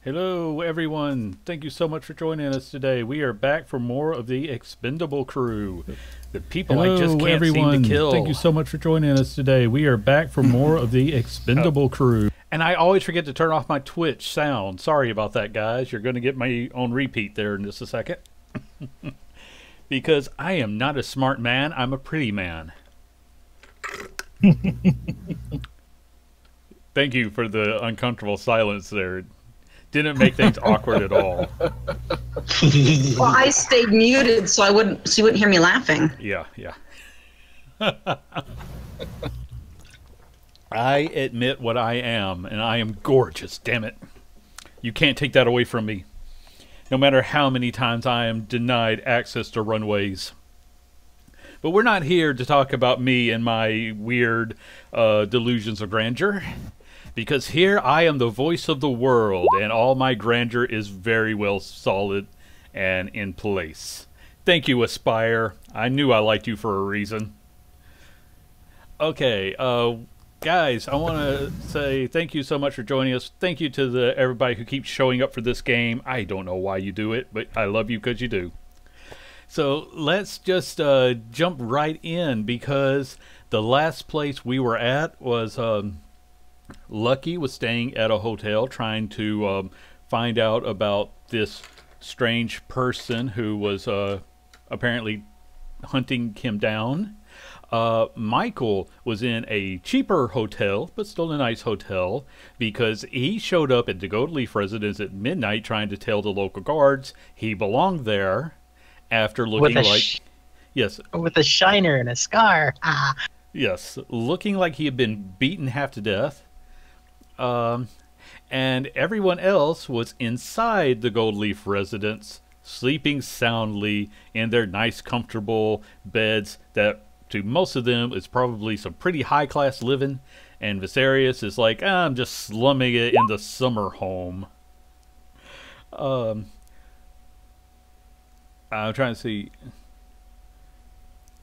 Hello, everyone. Thank you so much for joining us today. We are back for more of the Expendable crew. The people I just Hello, can't everyone. seem to kill. Thank you so much for joining us today. We are back for more of the Expendable crew. And I always forget to turn off my Twitch sound. Sorry about that, guys. You're going to get me on repeat there in just a second. Because I am not a smart man. I'm a pretty man. Thank you for the uncomfortable silence there. Didn't make things awkward at all. Well, I stayed muted so you wouldn't hear me laughing. Yeah. I admit what I am, and I am gorgeous, damn it. You can't take that away from me. No matter how many times I am denied access to runways. But we're not here to talk about me and my weird delusions of grandeur. Because here I am the voice of the world, and all my grandeur is very well solid and in place. Thank you, Aspire. I knew I liked you for a reason. Okay, guys, I want to say thank you so much for joining us. Thank you to everybody who keeps showing up for this game. I don't know why you do it, but I love you because you do. So let's just jump right in, because the last place we were at was... Lucky was staying at a hotel trying to find out about this strange person who was apparently hunting him down. Michael was in a cheaper hotel, but still a nice hotel, because he showed up at the Gold Leaf residence at midnight trying to tell the local guards he belonged there after looking like... Yes. With a shiner and a scar. Ah. Yes, looking like he had been beaten half to death. And everyone else was inside the Gold Leaf residence, sleeping soundly in their nice, comfortable beds that, to most of them, is probably some pretty high-class living. And Viserys is like, I'm just slumming it in the summer home. I'm trying to see...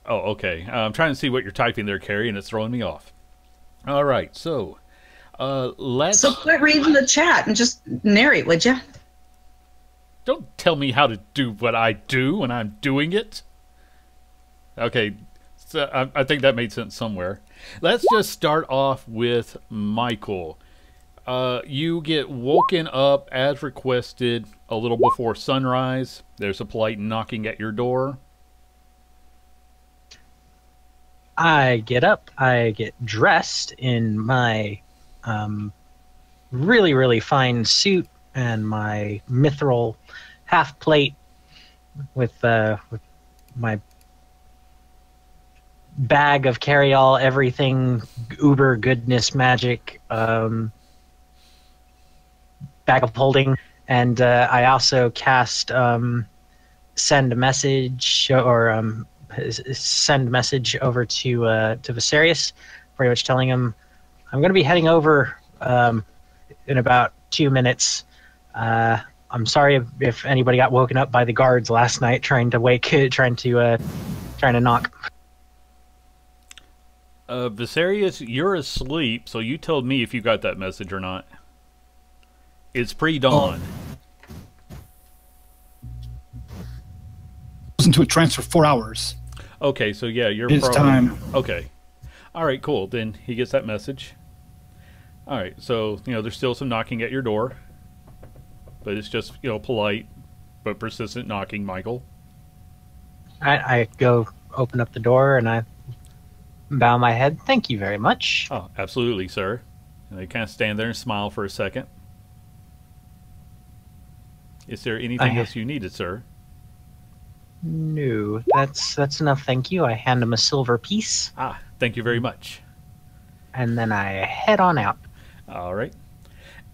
Oh, okay. I'm trying to see what you're typing there, Carrie, and it's throwing me off. All right, so... So quit reading the chat and just narrate, would you? Don't tell me how to do what I do when I'm doing it. Okay, so I think that made sense somewhere. Let's just start off with Michael. You get woken up as requested a little before sunrise. There's a polite knocking at your door. I get up, I get dressed in my really, really fine suit and my mithril half plate with my bag of carry-all, everything, uber goodness magic, bag of holding, and I also cast send a message or send message over to Viserys, pretty much telling him I'm going to be heading over in about 2 minutes. I'm sorry if anybody got woken up by the guards last night trying to knock. Viserys, you're asleep, so you told me if you got that message or not. It's pre-dawn. Into a trance for 4 hours. Okay, so yeah, you're It's probably... time. Okay. All right, cool. Then he gets that message. All right, so, there's still some knocking at your door. But it's just, polite but persistent knocking, Michael. I go open up the door and I bow my head. Thank you very much. Oh, absolutely, sir. And they kind of stand there and smile for a second. Is there anything else you needed, sir? No, that's enough, thank you. I hand him a silver piece. Ah, thank you very much. And then I head on out. All right.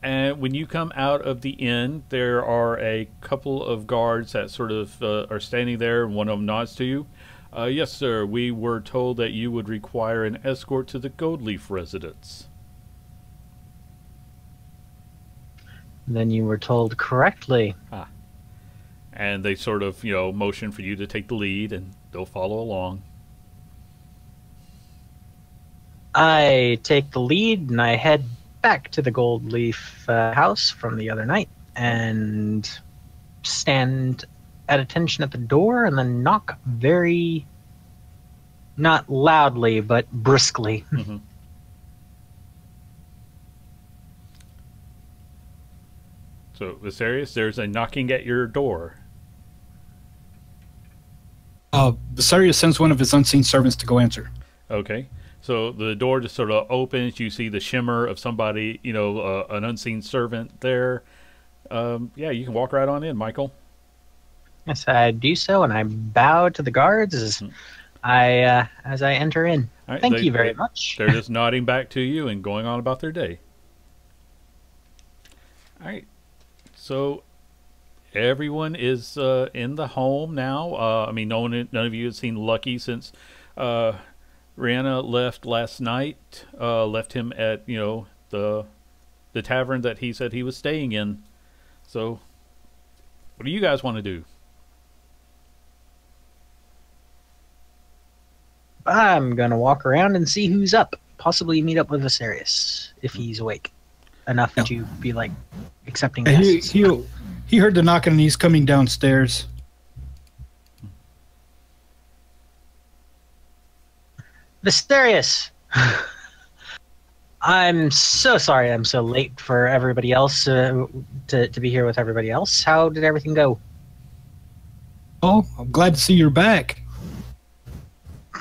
And when you come out of the inn, there are a couple of guards that sort of are standing there, and one of them nods to you. Yes, sir, we were told that you would require an escort to the Gold Leaf residence. Then you were told correctly. Ah. And they sort of, motion for you to take the lead, and they'll follow along. I take the lead, and I head back to the Gold Leaf house from the other night, and stand at attention at the door and then knock very, not loudly, but briskly. Mm-hmm. So, Viserius, there's a knocking at your door. Viserius sends one of his unseen servants to go answer. Okay. So the door just sort of opens. You see the shimmer of somebody, an unseen servant there. Yeah, you can walk right on in, Michael. Yes, I do so, and I bow to the guards as I enter in. Right, Thank you very much. They're just nodding back to you and going on about their day. All right. So everyone is in the home now. None of you have seen Lucky since Rihanna left last night. Left him at the tavern that he said he was staying in. So, what do you guys want to do? I'm gonna walk around and see who's up. Possibly meet up with Viserius if he's awake enough to be like accepting guests. He heard the knocking and he's coming downstairs. Viserius! I'm so sorry I'm so late for everybody else to be here with everybody else. How did everything go? Oh, I'm glad to see you're back.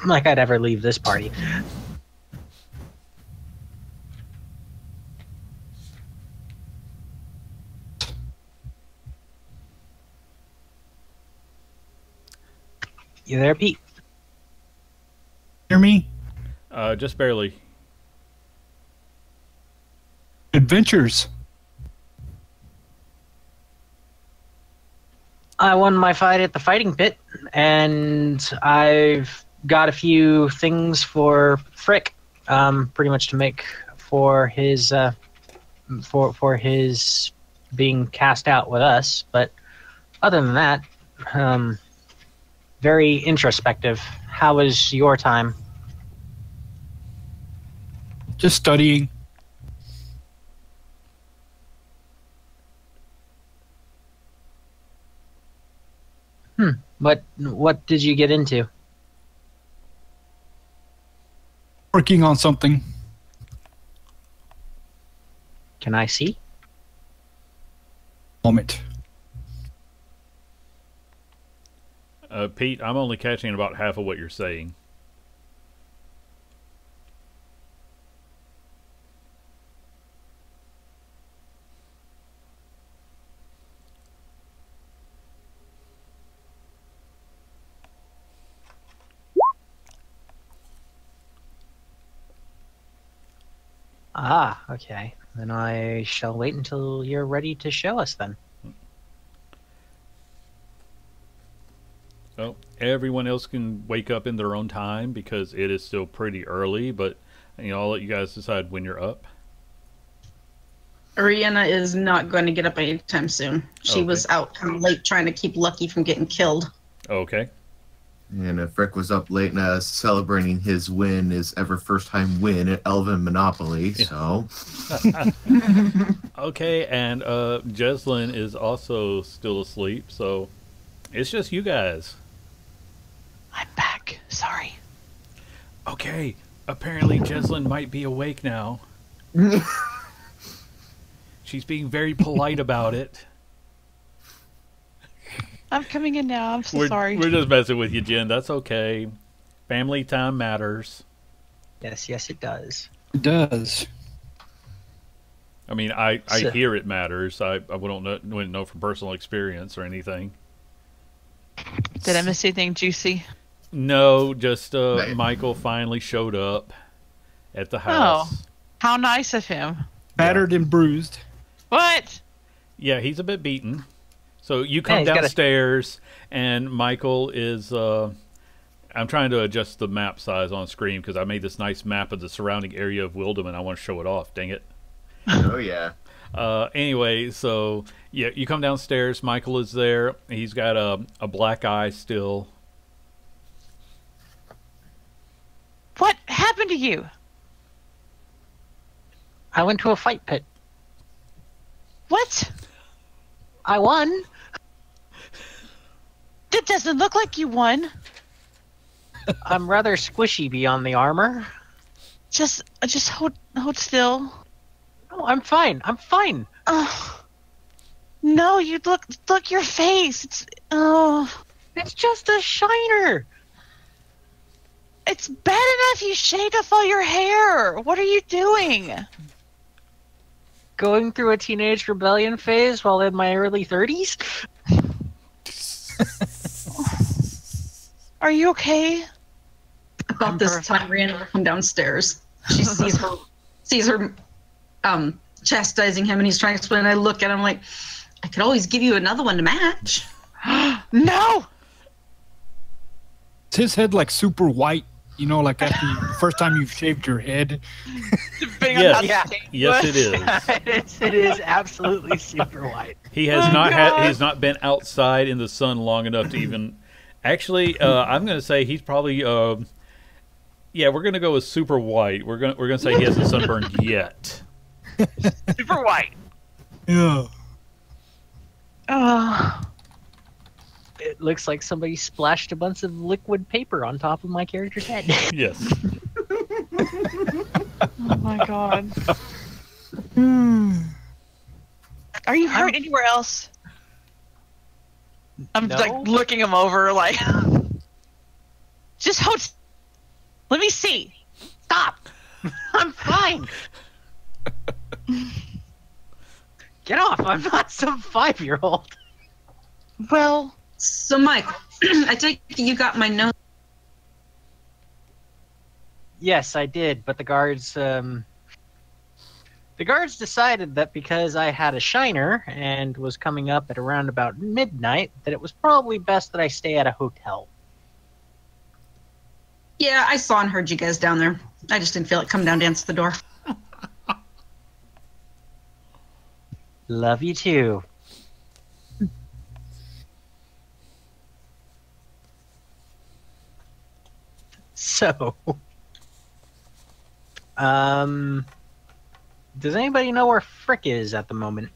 Like I'd ever leave this party. You there, Pete? Hear me? Just barely. Adventures. I won my fight at the fighting pit, and I've got a few things for Frick, pretty much to make for his for his being cast out with us. But other than that, very introspective. How was your time? Just studying. What did you get into? Working on something. Can I see? Moment. Pete, I'm only catching about half of what you're saying. Ah, okay. Then I shall wait until you're ready to show us then. Well, everyone else can wake up in their own time because it is still pretty early, but I'll let you guys decide when you're up. Ariana is not going to get up anytime soon. She was out kind of late trying to keep Lucky from getting killed. Okay. And Frick was up late celebrating his win, his ever first-time win at Elven Monopoly, so... Okay, and Jeslyn is also still asleep, so it's just you guys. I'm back. Sorry. Okay, apparently Jeslyn might be awake now. She's being very polite about it. I'm coming in now. I'm so sorry. We're just messing with you, Jen. That's okay. Family time matters. Yes, it does. It does. I mean, I hear it matters. I wouldn't know from personal experience or anything. Did I miss anything juicy? No, just Michael finally showed up at the house. Oh, how nice of him. Battered and bruised. What? Yeah, he's a bit beaten. So you come downstairs, and Michael is... I'm trying to adjust the map size on screen because I made this nice map of the surrounding area of Wildem, and I want to show it off. Dang it. Oh, yeah. Anyway, so yeah, you come downstairs. Michael is there. He's got a black eye still. What happened to you? I went to a fight pit. What? I won. That doesn't look like you won. I'm rather squishy beyond the armor. Just hold still. No, I'm fine. I'm fine. No, you look your face. It's just a shiner. It's bad enough you shaved off all your hair. What are you doing? Going through a teenage rebellion phase while in my early 30s? Are you okay? About this time, Rhiannon come downstairs. She sees her chastising him, and he's trying to explain. I look at him like, I could always give you another one to match. No! Is his head like super white? You know, like after the first time you've shaved your head? Yes, yes, it is. It is absolutely super white. He has he's not been outside in the sun long enough to even. Actually, I'm going to say he's probably. Yeah, we're going to go with super white. We're going to say he hasn't sunburned yet. Super white. Yeah. It looks like somebody splashed a bunch of liquid paper on top of my character's head. Yes. Oh my god. Are you hurt anywhere else? I'm No. like looking him over like just hold. Let me see. Stop! I'm fine. Get off! I'm not some 5-year-old. Well, So, Mike, I take it you got my note. Yes, I did, but the guards decided that because I had a shiner and was coming up at around about midnight, that it was probably best that I stay at a hotel. Yeah, I saw and heard you guys down there. I just didn't feel like coming down to answer the door. Love you too. So, does anybody know where Frick is at the moment?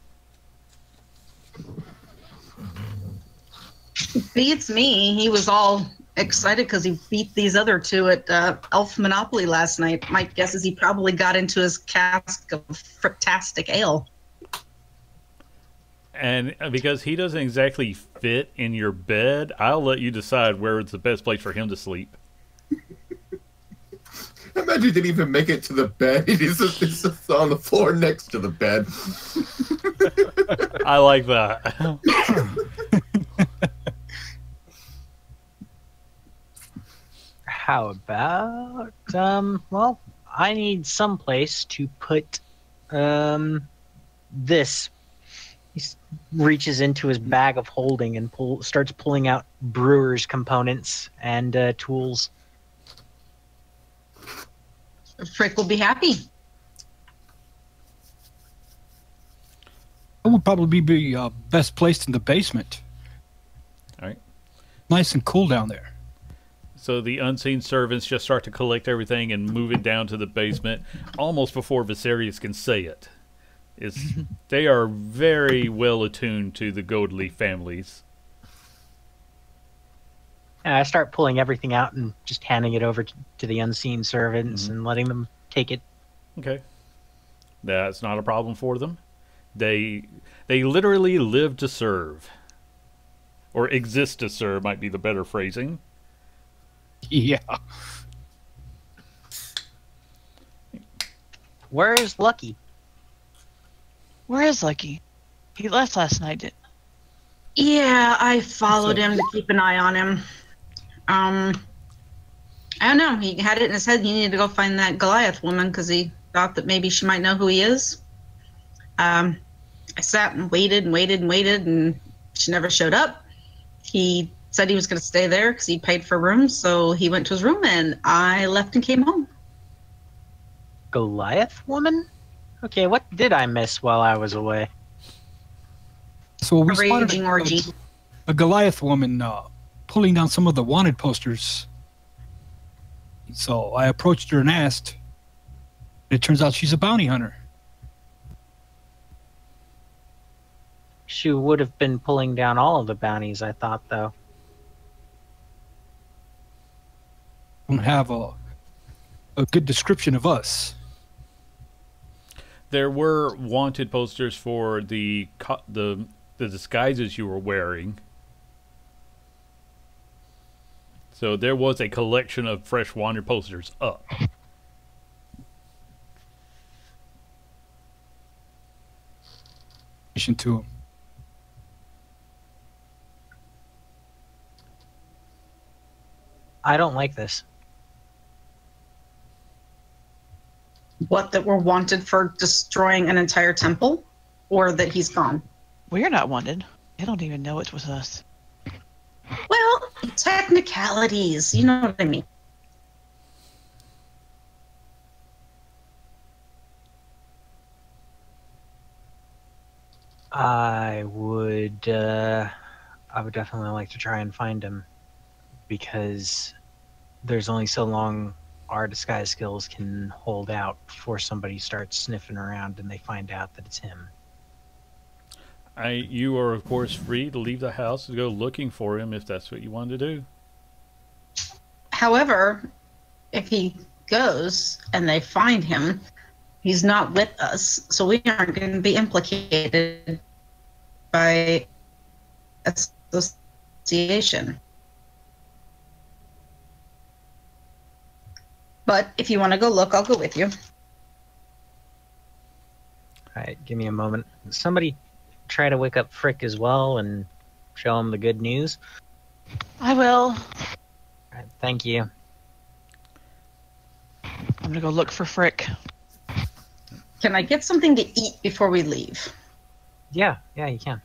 Beats me. He was all excited because he beat these other two at Elf Monopoly last night. My guess is he probably got into his cask of Fricktastic ale. And because he doesn't exactly fit in your bed, I'll let you decide where it's the best place for him to sleep. I imagine he didn't even make it to the bed. He's just on the floor next to the bed. I like that. How about, well, I need some place to put, this. He reaches into his bag of holding and starts pulling out brewer's components and tools. Frick will be happy. It would probably be best placed in the basement. All right. Nice and cool down there. So the unseen servants just start to collect everything and move it down to the basement almost before Viserys can say it. They are very well attuned to the Goldley families. And I start pulling everything out and just handing it over to the unseen servants and letting them take it. Okay. That's not a problem for them. They literally live to serve. Or exist to serve might be the better phrasing. Yeah. Where's Lucky? where is Lucky? He left last night. Yeah, I followed him to keep an eye on him. I don't know. He had it in his head he needed to go find that Goliath woman because he thought that maybe she might know who he is. I sat and waited and waited and waited, and she never showed up. He said he was going to stay there because he paid for rooms, so he went to his room, and I left and came home. Goliath woman? Okay, what did I miss while I was away? So we A spotted raging orgy. a Goliath woman pulling down some of the wanted posters. So I approached her and asked. It turns out she's a bounty hunter. She would have been pulling down all of the bounties, I thought, though. Don't have a good description of us. There were wanted posters for the disguises you were wearing. So there was a collection of fresh wanted posters up. To him. I don't like this. What, that we're wanted for destroying an entire temple? Or that he's gone? We're not wanted. They don't even know it was us. Well, technicalities. You know what I mean. I would definitely like to try and find him, because there's only so long our disguise skills can hold out before somebody starts sniffing around and they find out that it's him. You are, of course, free to leave the house and go looking for him if that's what you want to do. However, if he goes and they find him, he's not with us, so we aren't going to be implicated by association. But if you want to go look, I'll go with you. All right, give me a moment. Somebody try to wake up Frick as well and show him the good news. I will. All right, thank you. I'm gonna go look for Frick. Can I get something to eat before we leave? Yeah, you can.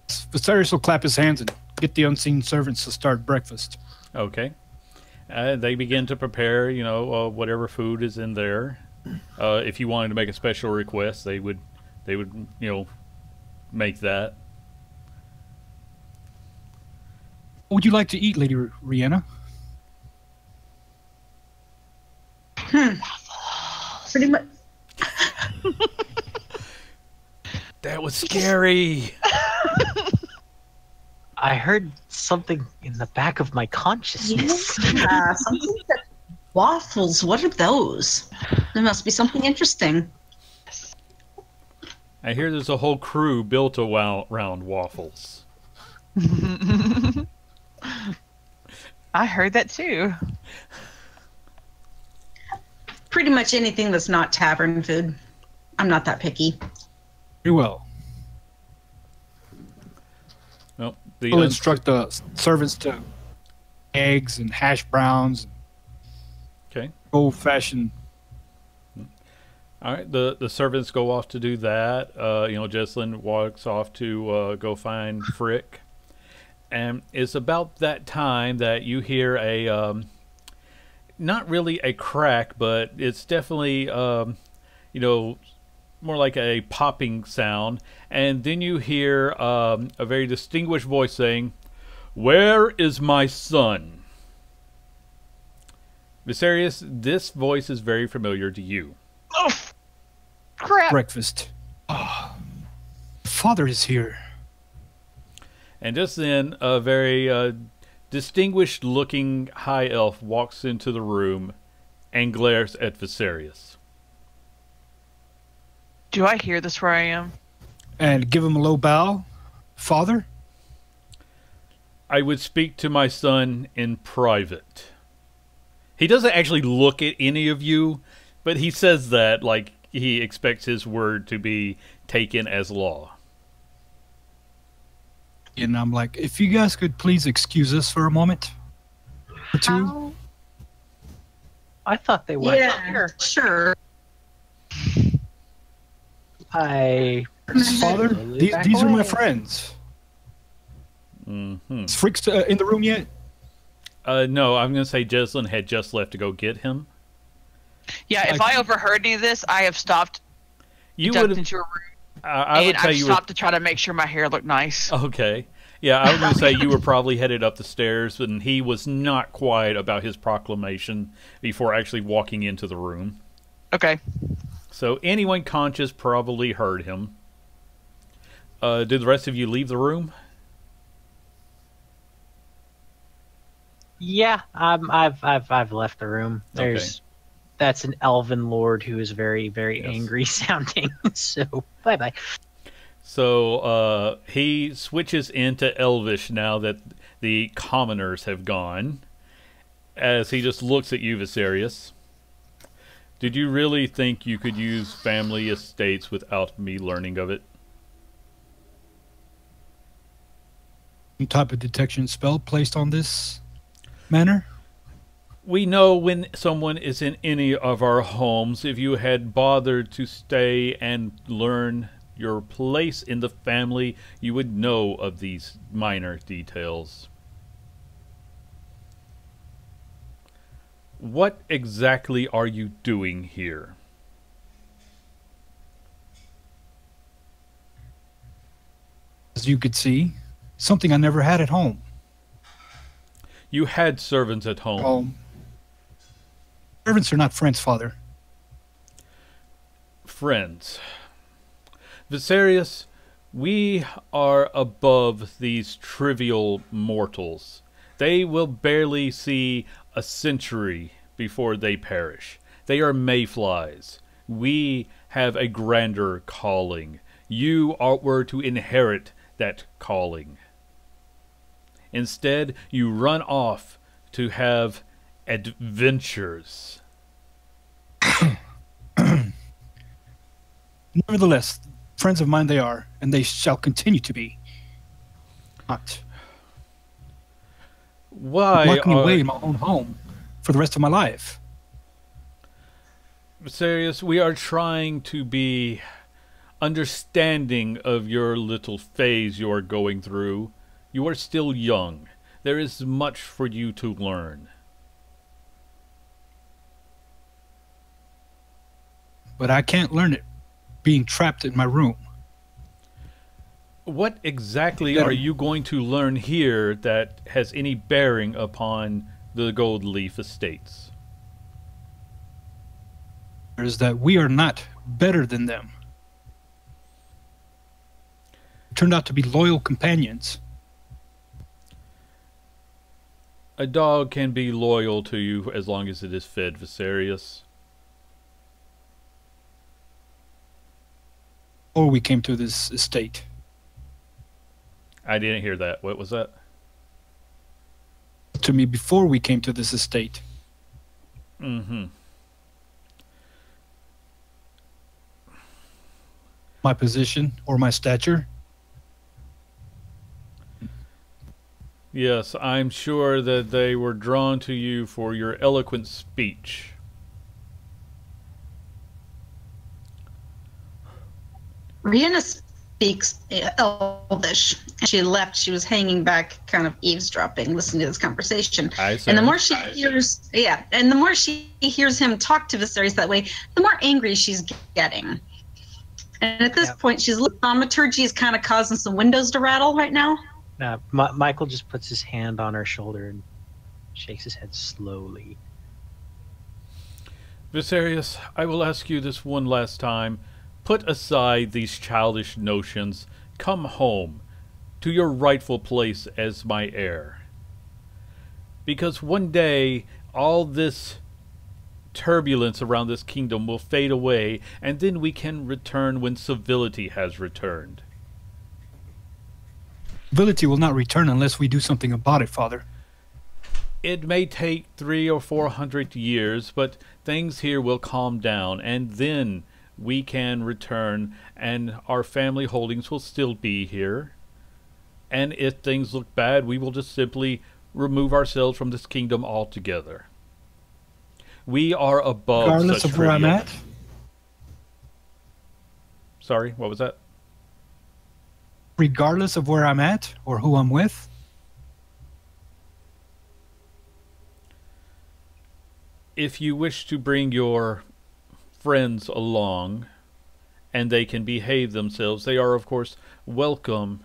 Viserys will clap his hands and get the unseen servants to start breakfast. Okay. They begin to prepare, whatever food is in there. If you wanted to make a special request, they would, make that. What would you like to eat, Lady Rihanna? Pretty much. That was scary. I heard something in the back of my consciousness. Yeah, something that waffles. What are those? There must be something interesting. I hear there's a whole crew built around waffles. I heard that too. Pretty much anything that's not tavern food. I'm not that picky. Very well. Well, We'll instruct the servants to eggs and hash browns. Okay. Old-fashioned. All right. The servants go off to do that. Jesslyn walks off to go find Frick. And it's about that time that you hear a, not really a crack, but it's definitely, more like a popping sound. And then you hear a very distinguished voice saying, "Where is my son?" Viserys, this voice is very familiar to you. Oh, crap! Breakfast. Father is here. And just then, a very distinguished-looking high elf walks into the room and glares at Viserys. Do I hear this where I am? And give him a low bow. Father? I would speak to my son in private. He doesn't actually look at any of you, but he says that like he expects his word to be taken as law. And I'm like, if you guys could please excuse us for a moment or two. I thought they were. Yeah, sure. Father, these are my friends. Mm-hmm. Is Frick's in the room yet? No, I'm going to say Jesslyn had just left to go get him. Yeah, if I overheard any of this, I have stopped. You Ducked would into a room. I would and say I've you stopped to try to make sure my hair looked nice. Okay. Yeah, I was going to say you were probably headed up the stairs, and he was not quiet about his proclamation before actually walking into the room. Okay. So anyone conscious probably heard him. Did the rest of you leave the room? Yeah, I've left the room. That's an elven lord who is very, very angry sounding. So bye bye. So he switches into Elvish now that the commoners have gone, as he just looks at you, Viserys. Did you really think you could use family estates without me learning of it? Some type of detection spell placed on this manor? We know when someone is in any of our homes. If you had bothered to stay and learn your place in the family, you would know of these minor details. What exactly are you doing here? As you could see, something I never had at home. You had servants at home. Servants are not friends, Father. Friends. Viserys, we are above these trivial mortals. They will barely see a century before they perish. They are mayflies. We have a grander calling. You were to inherit that calling. Instead, you run off to have adventures. Nevertheless, friends of mine they are, and they shall continue to be. Not Why lock me away in my own home for the rest of my life. Viserys, we are trying to be understanding of your little phase you are going through. You are still young. There is much for you to learn. But I can't learn it being trapped in my room. What exactly are you going to learn here that has any bearing upon the Gold Leaf Estates? Is that we are not better than them. We turned out to be loyal companions. A dog can be loyal to you as long as it is fed, Viserys. Before we came to this estate. I didn't hear that. What was that? To me before we came to this estate. Mm-hmm. My position or my stature. Yes, I'm sure that they were drawn to you for your eloquent speech. Rihanna speaks Elvish. She left. She was hanging back, kind of eavesdropping, listening to this conversation. And the more she hears, and the more she hears him talk to Viserys that way, the more angry she's getting. And at this point, thaumaturgy is kind of causing some windows to rattle right now. Michael just puts his hand on her shoulder and shakes his head slowly. Viserys, I will ask you this one last time. Put aside these childish notions. Come home to your rightful place as my heir. Because one day, all this turbulence around this kingdom will fade away, and then we can return when civility has returned. Civility will not return unless we do something about it, Father. It may take 300 or 400 years, but things here will calm down, and then we can return, and our family holdings will still be here. And if things look bad, we will just simply remove ourselves from this kingdom altogether. We are above regardless such of where I'm trivia. at? Sorry, what was that? Regardless of where I'm at or who I'm with? If you wish to bring your friends along and they can behave themselves, they are, of course, welcome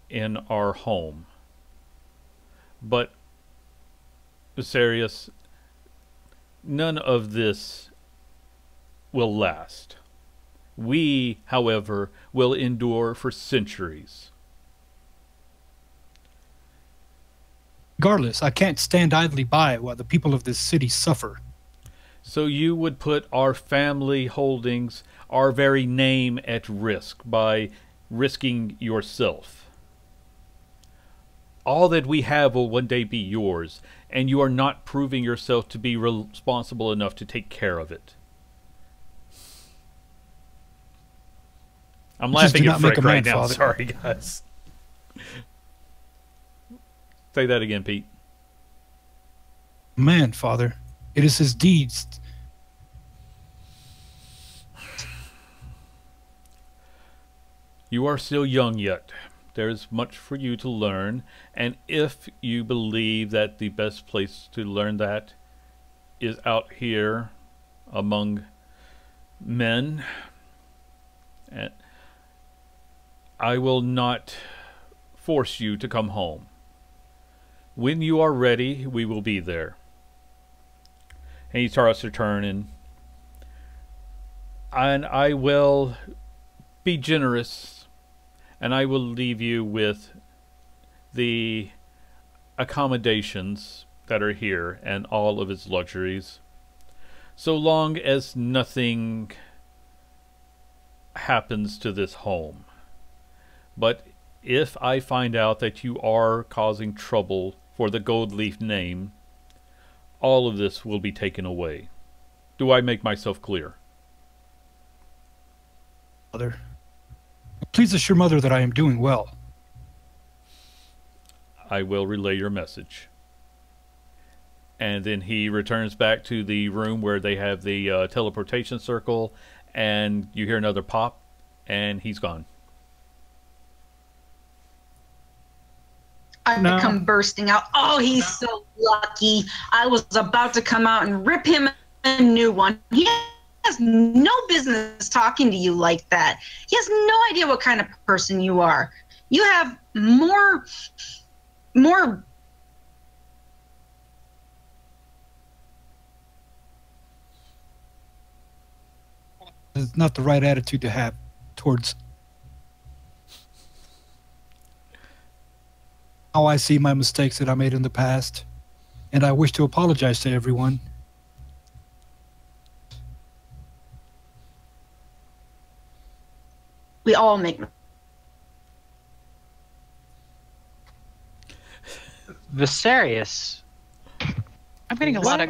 in our home. But, Viserys, none of this will last. We, however, will endure for centuries. Regardless, I can't stand idly by while the people of this city suffer. So you would put our family holdings, our very name at risk by risking yourself. All that we have will one day be yours, and you are not proving yourself to be responsible enough to take care of it. I'm Just do laughing at not make Frick a right man, now. Father. Sorry, guys. Say that again, Pete. Man, Father, it is his deeds. You are still young yet. There is much for you to learn, and if you believe that the best place to learn that is out here among men, and I will not force you to come home. When you are ready, we will be there. And he starts to turn, and I will be generous, and I will leave you with the accommodations that are here and all of its luxuries, so long as nothing happens to this home. But if I find out that you are causing trouble for the Gold Leaf name, all of this will be taken away. Do I make myself clear? Father, please assure Mother that I am doing well. I will relay your message. And then he returns back to the room where they have the teleportation circle, and you hear another pop, and he's gone. I come bursting out. Oh, he's so lucky. I was about to come out and rip him a new one. He has no business talking to you like that. He has no idea what kind of person you are. You have more It's not the right attitude to have towards how I see my mistakes that I made in the past, and I wish to apologize to everyone. we all make. Viserius. I'm getting a lot of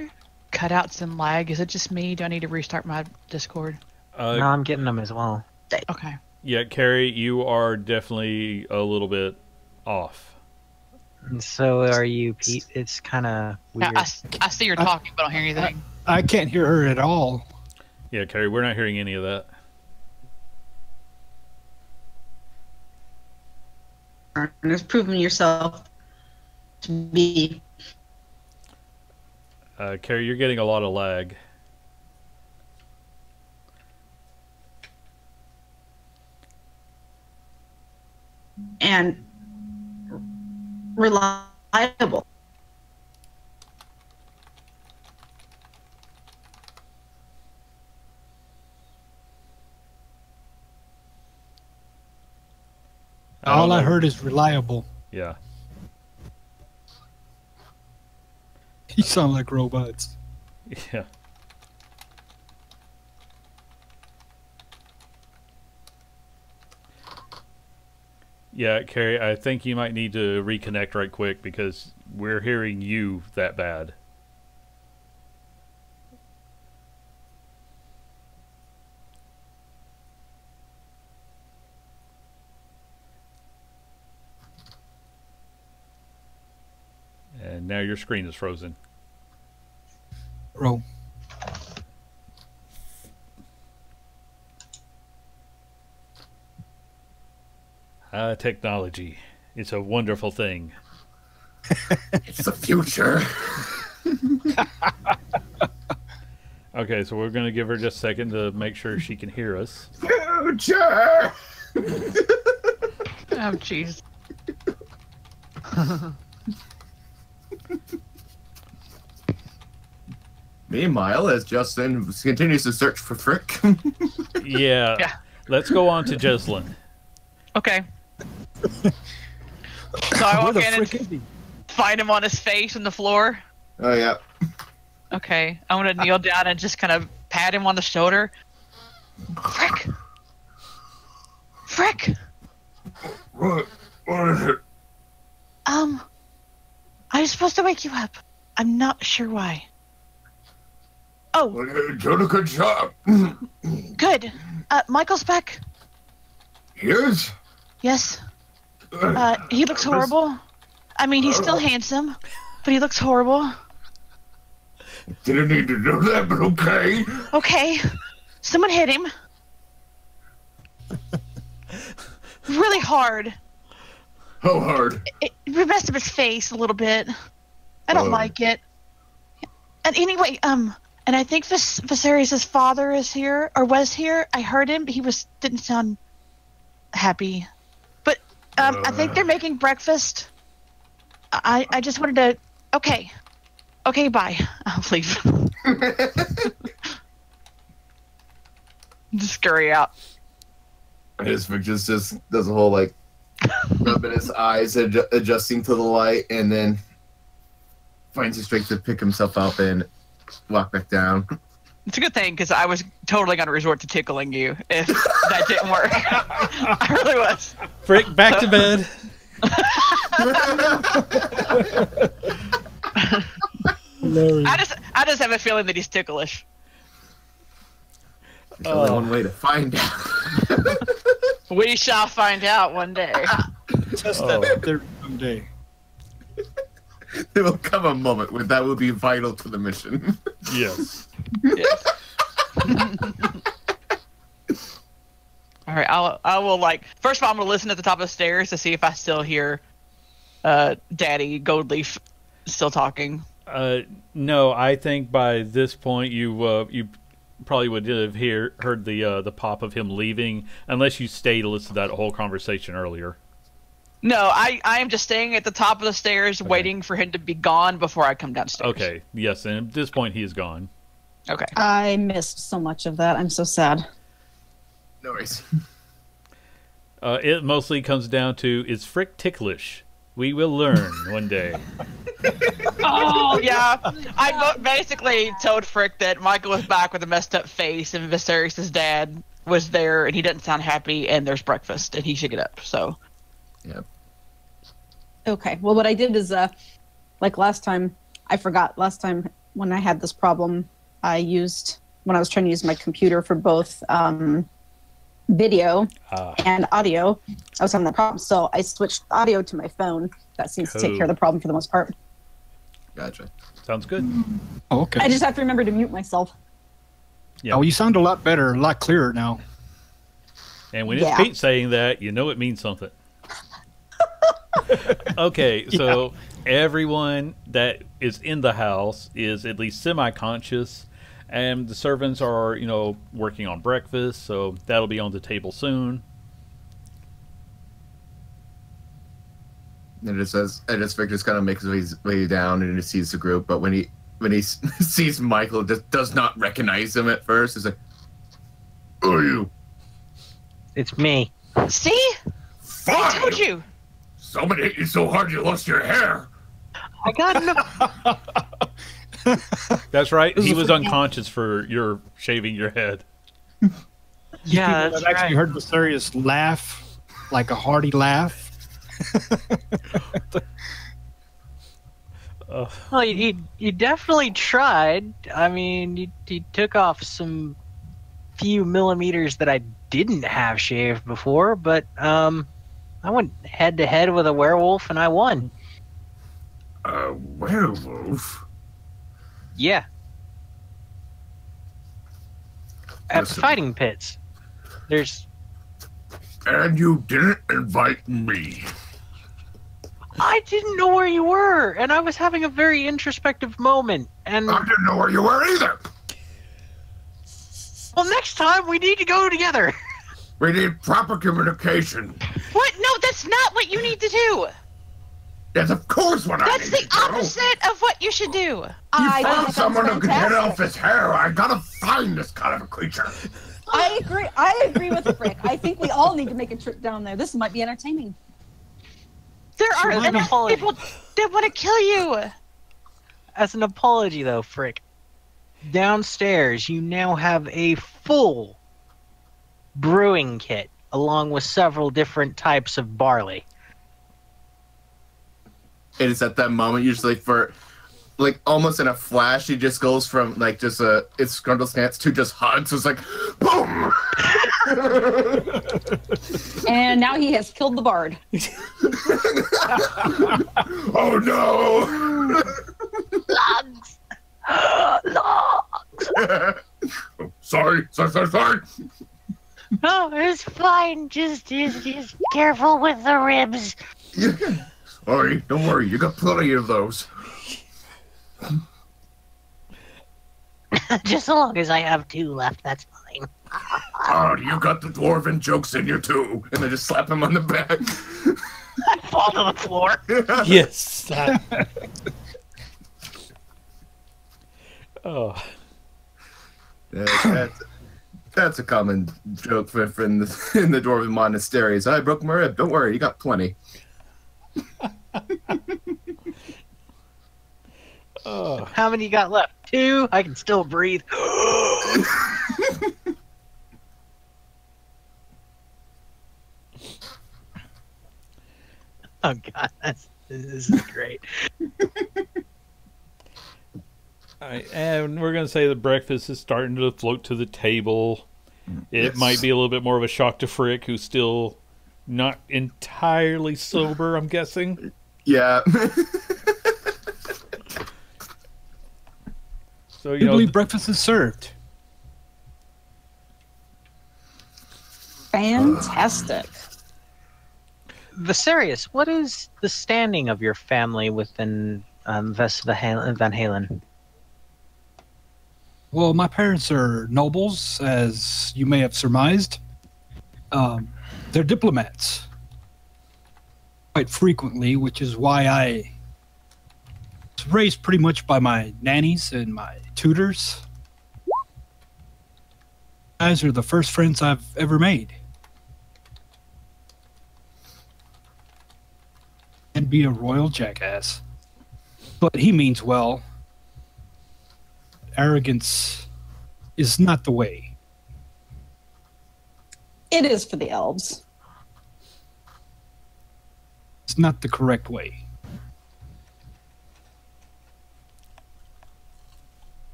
cutouts and lag. Is it just me? Do I need to restart my Discord? No, I'm getting them as well. Okay. Yeah, Carrie, you are definitely a little bit off. And so are you, Pete. It's kind of Yeah, weird. I see you're talking, but I don't hear anything. I can't hear her at all. Yeah, Carrie, we're not hearing any of that. And it's proven yourself to be. Carrie, you're getting a lot of lag. And reliable. All I know. heard is reliable. Yeah. You sound like robots. Yeah. Yeah, Carrie, I think you might need to reconnect right quick because we're hearing you that bad. And now your screen is frozen. Bro. Technology. It's a wonderful thing. It's the future. Okay, so we're going to give her just a second to make sure she can hear us. Future. Oh, jeez. Meanwhile, as Justin continues to search for Frick. Yeah. Yeah. Let's go on to Jesslyn. Okay. So I Where walk the in frick and is he? find him on his face on the floor. Oh, yeah. Okay. I'm gonna kneel down and just kind of pat him on the shoulder. Frick! Frick! What is it? I was supposed to wake you up. I'm not sure why. Oh, Well, you did a good job. good. Michael's back. Yes? Yes. He looks horrible. I mean, he's still handsome, but he looks horrible. Didn't need to know that, but okay. Okay. Someone hit him. Really hard. How hard? It messed up his face a little bit. I don't Oh. like it. And anyway, and I think Viserys' father is here, or was here. I heard him. He didn't sound happy. But I think they're making breakfast. I just wanted to. Okay, bye. I'll leave. Just scurry out. His Vic just does a whole, like, rubbing his eyes, adjusting to the light, and then finds the strength to pick himself up and walk back down. It's a good thing, because I was totally going to resort to tickling you if that didn't work. I really was. Frick, back to bed. Hilarious. I just have a feeling that he's ticklish. There's only one way to find out. We shall find out one day. Test Oh. that theory someday. There will come a moment when that will be vital to the mission. Yes. Yes. All right, I will like. First of all, I'm gonna listen at the top of the stairs to see if I still hear, Daddy Goldleaf still talking. No, I think by this point you probably would have heard the pop of him leaving, unless you stayed to listen to that whole conversation earlier. No, I am just staying at the top of the stairs, waiting for him to be gone before I come downstairs. Okay, yes, and at this point he is gone. Okay. I missed so much of that. I'm so sad. No worries. It mostly comes down to, is Frick ticklish? We will learn one day. Oh yeah, I basically told Frick that Michael was back with a messed up face, and Viserys' dad was there, and he doesn't sound happy, and there's breakfast, and he should get up. So. Yep. Okay. Well, what I did is, like last time, I forgot. Last time when I had this problem, when I was trying to use my computer for both video and audio, I was having that problem. So I switched audio to my phone. That seems to take care of the problem for the most part. Gotcha. Sounds good. Oh, okay. I just have to remember to mute myself. Yeah. Oh, you sound a lot better, a lot clearer now. And when it's Yeah. Pete saying that, you know it means something. Okay, so everyone that is in the house is at least semi-conscious, and the servants are, working on breakfast, so that'll be on the table soon. And it says, and Vic just kind of makes his way down and he sees the group, but when he sees Michael, just does not recognize him at first. He's like, "Who are you?" It's me. See? I told you. Somebody hit you so hard you lost your hair. I got enough. That's right. This He is was for- unconscious for your shaving your head. Yeah, I've actually heard Viserys laugh, like a hearty laugh. Well, you definitely tried. I mean, you took off some few millimeters that I didn't have shaved before, but I went head to head with a werewolf and I won. A werewolf? Yeah. At Listen. fighting pits. There's. And you didn't invite me. I didn't know where you were, and I was having a very introspective moment. And I didn't know where you were either. well, next time we need to go together. We need proper communication. What? No, that's not what you need to do. That's of course what I That's need the to do. opposite of what you should do. You I found think someone that's who can get fantastic. off his hair. I gotta find this kind of a creature. I agree. I agree with Frick. I think we all need to make a trip down there. This might be entertaining. There are Sure, enough why not? people that want to kill you. As an apology, though, Frick, downstairs you now have a full brewing kit along with several different types of barley. It is at that moment, usually for, like, almost in a flash, he just goes from, like, just it's Grundle stance to just hugs. It's like, boom! And now he has killed the bard. Oh, no! Logs. Logs. Sorry. Oh, it's fine. Just careful with the ribs. Sorry, don't worry. You got plenty of those. Just as long as I have 2 left, that's fine. Oh, you got the dwarven jokes in you, too. And I just slap him on the back. I fall to the floor. Yes. Oh. That's a common joke for in the dwarven monasteries. I broke my rib. Don't worry, you got plenty. Oh. How many you got left? 2? I can still breathe. Oh god, this is great. All right, and we're going to say the breakfast is starting to float to the table. It Yes. might be a little bit more of a shock to Frick, who's still not entirely sober, I'm guessing. Yeah. So, I you know, believe breakfast is served. Fantastic. Viserius, what is the standing of your family within Van Halen? Well, my parents are nobles, as you may have surmised. They're diplomats. Quite frequently, which is why I was raised pretty much by my nannies and my tutors. Guys are the first friends I've ever made. And be a royal jackass. But he means well. Arrogance is not the way. It is for the elves. It's not the correct way.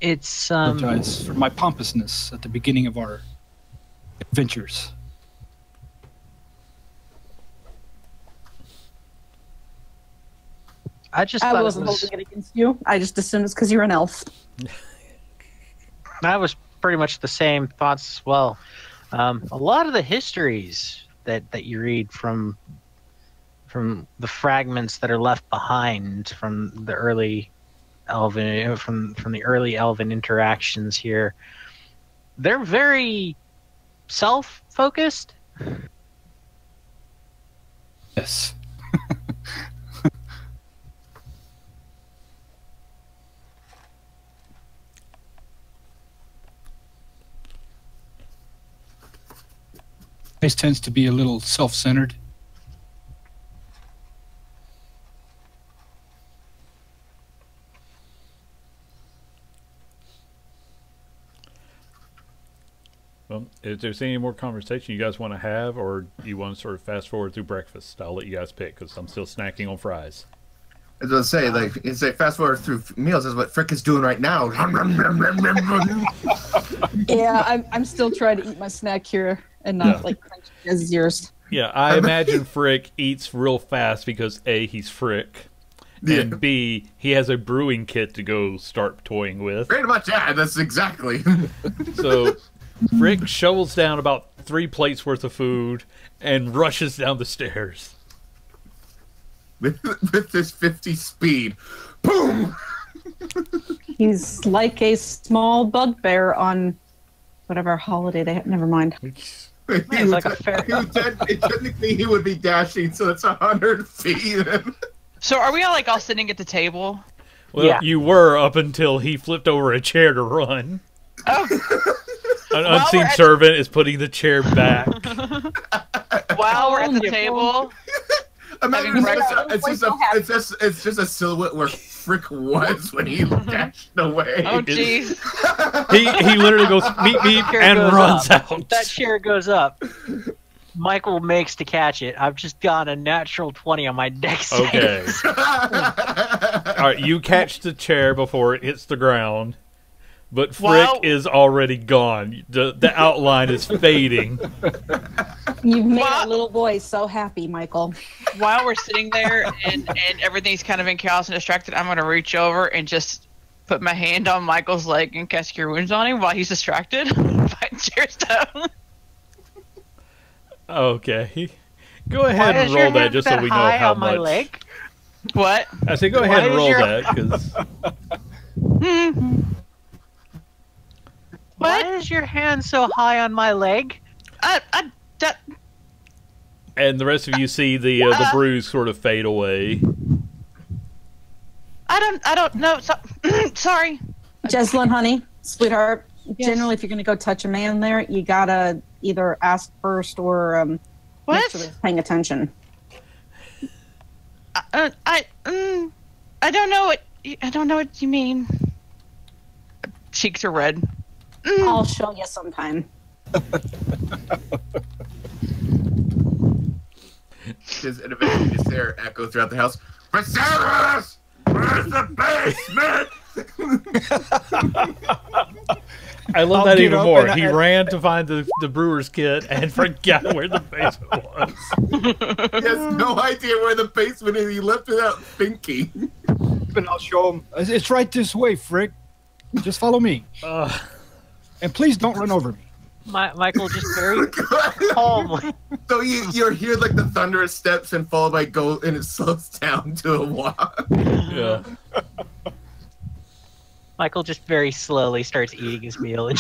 It's Apologize for my pompousness at the beginning of our adventures. I just I thought wasn't holding it against you. I just assumed it's because you're an elf. that was pretty much the same thoughts as well. A lot of the histories that you read from the fragments that are left behind from the early elven from the early elven interactions here, they're very self-focused. Yes. Ice tends to be a little self-centered. well, if there's any more conversation you guys want to have, or you want to sort of fast forward through breakfast, I'll let you guys pick, because I'm still snacking on fries. As I say, like, it's like fast forward through meals is what Frick is doing right now. Yeah, I'm still trying to eat my snack here and not Yeah. like crunch his ears. Yeah, I imagine Frick eats real fast because A, he's Frick, and Yeah. B, he has a brewing kit to go start toying with. Pretty much, yeah, that's exactly. So Frick shovels down about 3 plates worth of food and rushes down the stairs. with this 50 speed. Boom! He's like a small bugbear on whatever holiday they have. Never mind. It's like a fair. Technically, he would be dashing, so it's 100 feet. So are we all sitting at the table? Well, Yeah. you were up until he flipped over a chair to run. Oh, An While unseen we're at- servant is putting the chair back. while we're at the table. Imagine it's just a silhouette where Frick was when he dashed away. Oh, jeez. He literally goes beep beep Chair and goes runs up. out. That chair goes up. Michael makes to catch it. I've just got a natural 20 on my dex save. Okay. All right, you catch the chair before it hits the ground, but Frick Wow. is already gone. The outline is fading. You've made What? a little boy so happy, Michael. While we're sitting there and everything's kind of in chaos and distracted, I'm going to reach over and just put my hand on Michael's leg and cast Cure Wounds on him while he's distracted. Fighting chair down. Okay. Go ahead Why and is your roll that hand just so we know high how on my much. leg? What? I say go Why ahead and is roll your- that because What? Why is your hand so high on my leg? That, and the rest of you see the bruise sort of fade away. I don't know. So, sorry. Jessalyn, honey, sweetheart. Yes. Generally, if you're going to go touch a man there, you gotta either ask first or make What? sure they're paying attention. I don't know what you mean. Cheeks are red. I'll show you sometime. Does it eventually just there echo throughout the house? Viserys! Where's the basement? I love I'll that get even up more. and He I- ran to find the brewer's kit and forgot where the basement was. He has no idea where the basement is. He left it out thinking. And I'll show him. It's right this way, Frick. Just follow me. And please don't run over me. Michael just very calmly. So you hear like the thunderous steps and followed by go, and it slows down to a walk. Yeah. Michael just very slowly starts eating his meal and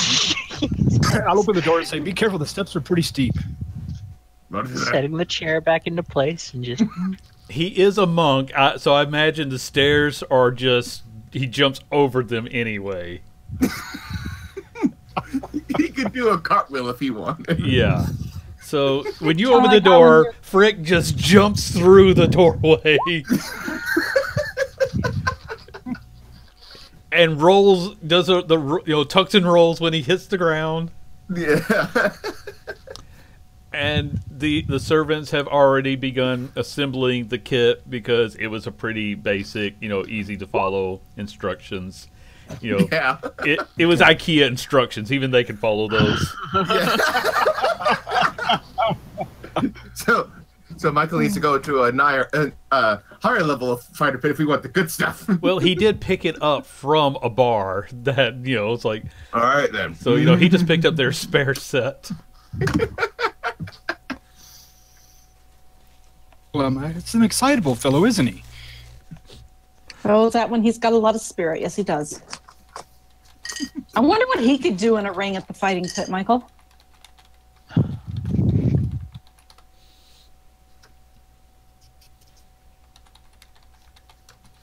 I'll open the door and say, "Be careful. The steps are pretty steep." setting the chair back into place and just. He is a monk, so I imagine the stairs are just he jumps over them anyway. He could do a cartwheel if he wanted. Yeah. So when you open the door, Frick just jumps through the doorway and rolls. Does tucks and rolls when he hits the ground. Yeah. And the servants have already begun assembling the kit because it was a pretty basic, easy to follow instructions. Yeah. It was IKEA instructions. Even they can follow those. So Michael needs to go to a higher level of fighter pit if we want the good stuff. Well, he did pick it up from a bar that, it's like... All right, then. So, he just picked up their spare set. Well, it's an excitable fellow, isn't he? Oh, that one, he's got a lot of spirit. Yes, he does. I wonder what he could do in a ring at the fighting pit, Michael.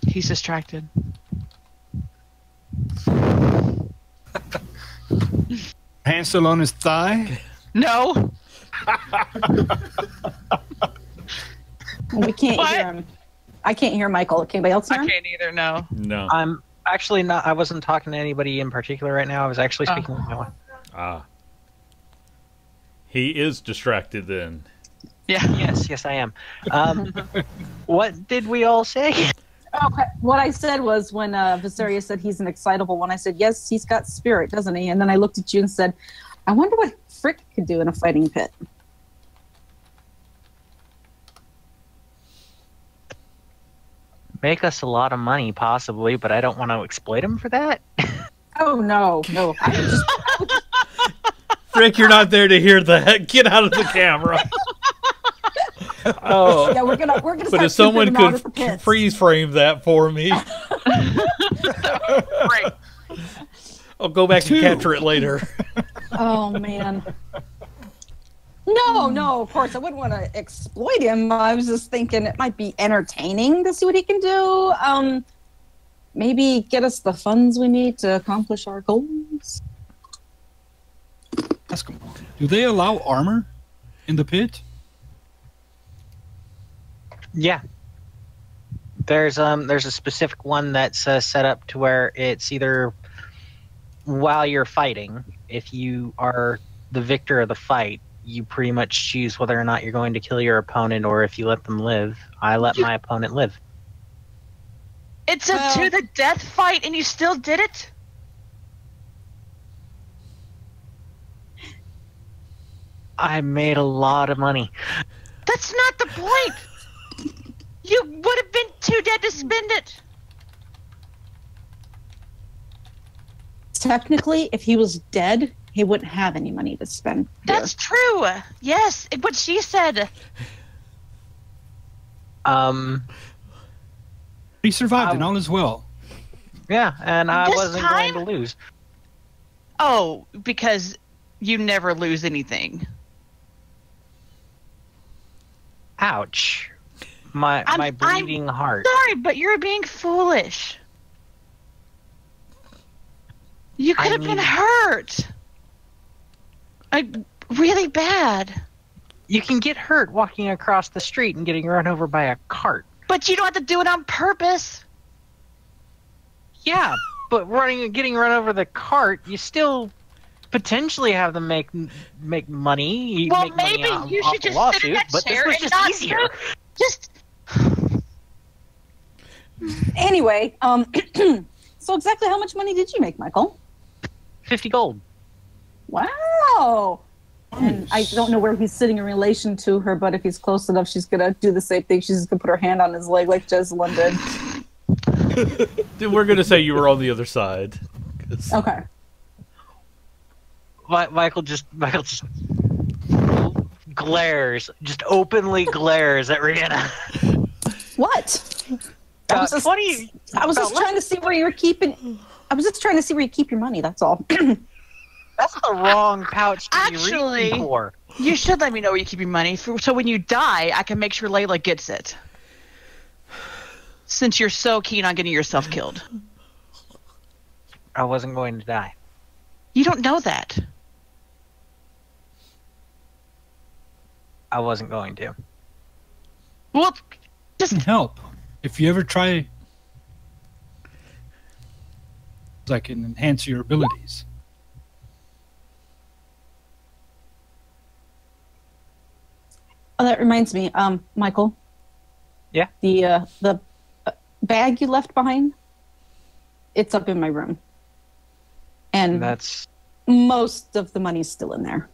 He's distracted. Hand still on his thigh. No. We can't What? hear him. I can't hear Michael. Can anybody else hear I him? can't either. No. No. I'm actually not. I wasn't talking to anybody in particular right now. I was actually speaking with my wife. Ah. He is distracted then. Yeah. Yes, I am. What did we all say? Okay. What I said was when Viserys said he's an excitable one, I said, yes, he's got spirit, doesn't he? And then I looked at you and said, I wonder what Frick could do in a fighting pit. Make us a lot of money, possibly, but I don't want to exploit him for that. Oh, no. I just, Frick, you're not there to hear that. Get out of the camera. Oh. yeah, we're gonna But start if someone keeping him out of the could pits. freeze frame that for me, Great. I'll go back and capture it later. Oh, man. No, of course I wouldn't want to exploit him. I was just thinking it might be entertaining to see what he can do. Maybe get us the funds we need to accomplish our goals. Ask them. Do they allow armor in the pit? Yeah. There's a specific one that's set up to where it's either while you're fighting, if you are the victor of the fight, you pretty much choose whether or not you're going to kill your opponent or if you let them live. I let my opponent live. It's a to the death fight, and you still did it? I made a lot of money. That's not the point. You would have been too dead to spend it. Technically, if he was dead, he wouldn't have any money to spend. That's true. Yes, what she said. He survived and all is well. Yeah, and I This wasn't time? going to lose. Oh, because you never lose anything. Ouch. My bleeding heart. Sorry, but you're being foolish. You could have been hurt. Like, really bad. You can get hurt walking across the street and getting run over by a cart. But you don't have to do it on purpose. Yeah, but getting run over the cart, you still potentially have them make money. You Well, make money maybe off you should the just lawsuit, sit in that but this chair was and just not easier. Just Anyway, so exactly how much money did you make, Michael? 50 gold. Wow. And I don't know where he's sitting in relation to her, but if he's close enough, she's going to do the same thing. She's just going to put her hand on his leg like Jessalyn did. Dude, we're gonna say you were on the other side. 'Cause- Okay. Michael just glares, just openly glares at Rihanna. What? I was just, 20. I was just trying to see where you're keeping. I was just trying to see where you keep your money. That's all. That's the wrong pouch to Actually- be reaching for. you should let me know where you keep your money, so when you die, I can make sure Layla gets it. Since you're so keen on getting yourself killed, I wasn't going to die. you don't know that. I wasn't going to. Well, just Can help. If you ever try, I can enhance your abilities. Oh, that reminds me, Michael. Yeah? The bag you left behind, it's up in my room. And That's. most of the money's still in there.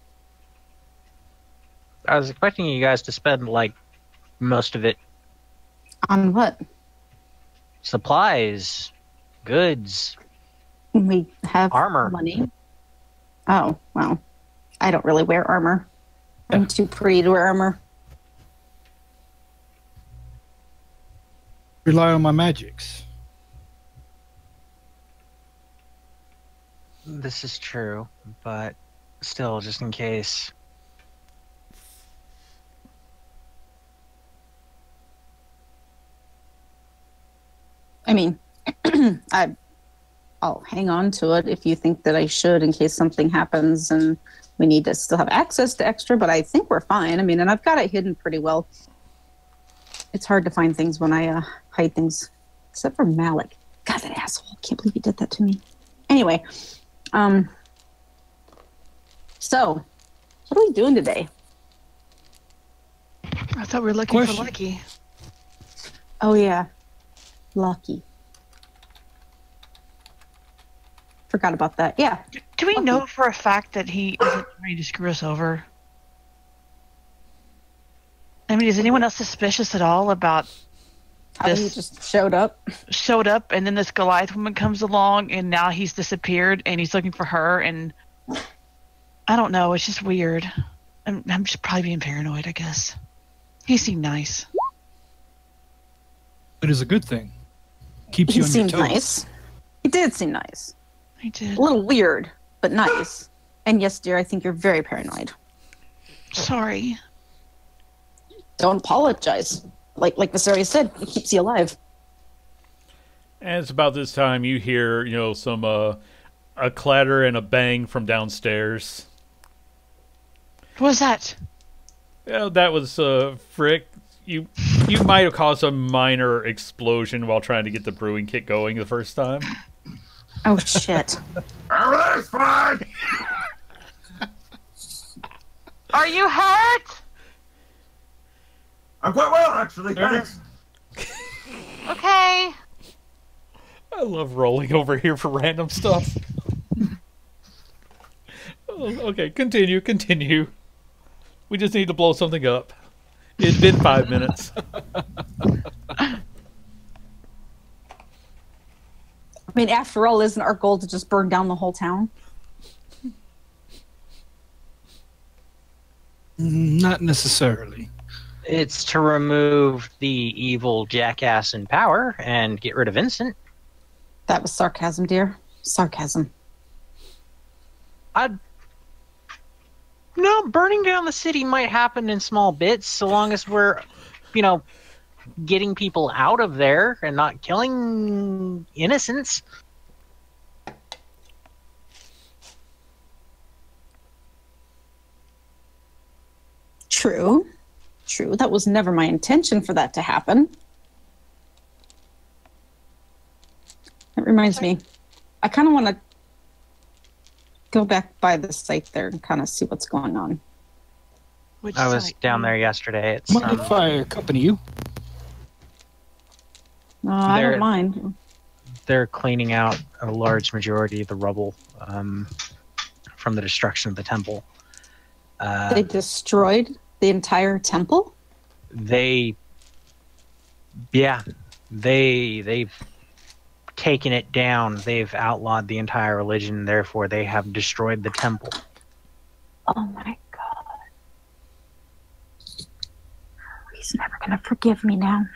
I was expecting you guys to spend like most of it. On what? Supplies, goods. We have Armor. money. Oh, well. I don't really wear armor. I'm too pretty to wear armor. Rely on my magics. This is true, but still, just in case. I mean, I'll hang on to it if you think that I should in case something happens and we need to still have access to extra, but I think we're fine. I mean, and I've got it hidden pretty well. It's hard to find things when I hide things, except for Malik. God, that asshole. Can't believe he did that to me. Anyway, so what are we doing today? I thought we were looking Question. for Lucky. Oh, yeah. Lucky. Forgot about that. Yeah. Do we Lucky. know for a fact that he isn't trying to screw us over? I mean, is anyone else suspicious at all about How he this? just showed up. Showed up, and then this Goliath woman comes along, and now he's disappeared, and he's looking for her, and I don't know. It's just weird. I'm just probably being paranoid, I guess. He seemed nice. It is a good thing. Keeps He you on your seemed toes. nice. He did seem nice. I did. A little weird, but nice. And yes, dear, I think you're very paranoid. Sorry. Don't apologize. Like Viserys said, it keeps you alive. And it's about this time you hear, some a clatter and a bang from downstairs. What was that? Yeah, that was Frick. You might have caused a minor explosion while trying to get the brewing kit going the first time. Oh shit! Everything's fine. Are you hurt? I'm quite well, actually. Thanks. Okay. I love rolling over here for random stuff. Okay, continue. We just need to blow something up. It's been 5 minutes. I mean, after all, isn't our goal to just burn down the whole town? Not necessarily. It's to remove the evil jackass in power and get rid of Vincent. That was sarcasm, dear. Sarcasm. No, burning down the city might happen in small bits, so long as we're, getting people out of there and not killing innocents. True. That was never my intention for that to happen. It reminds me, I kind of want to go back by the site there and kind of see what's going on. Which I was site? down there yesterday. It's Mind if I accompany you? No, I There- don't mind. they're cleaning out a large majority of the rubble from the destruction of the temple. They destroyed the entire temple? They've taken it down. They've outlawed the entire religion. Therefore, they have destroyed the temple. Oh my god. He's never going to forgive me now.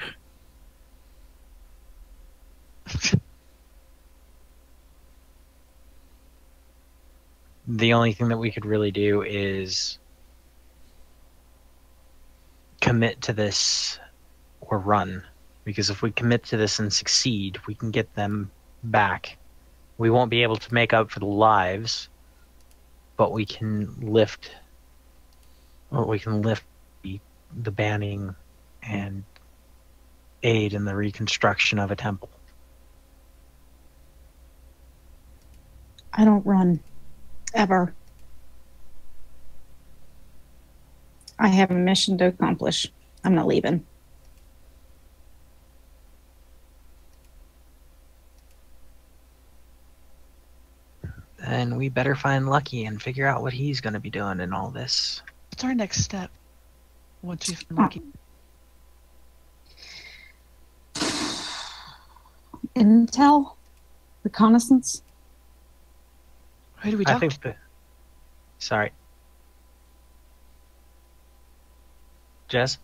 The only thing that we could really do is commit to this or run. Because if we commit to this and succeed, we can get them back. We won't be able to make up for the lives, but we can lift the banning and aid in the reconstruction of a temple. I don't run. Ever. I have a mission to accomplish. I'm not leaving. Then we better find Lucky and figure out what he's going to be doing in all this. What's our next step? Once we've been lucky. Intel? Reconnaissance? Who do we I talk think to? Sorry. Jess?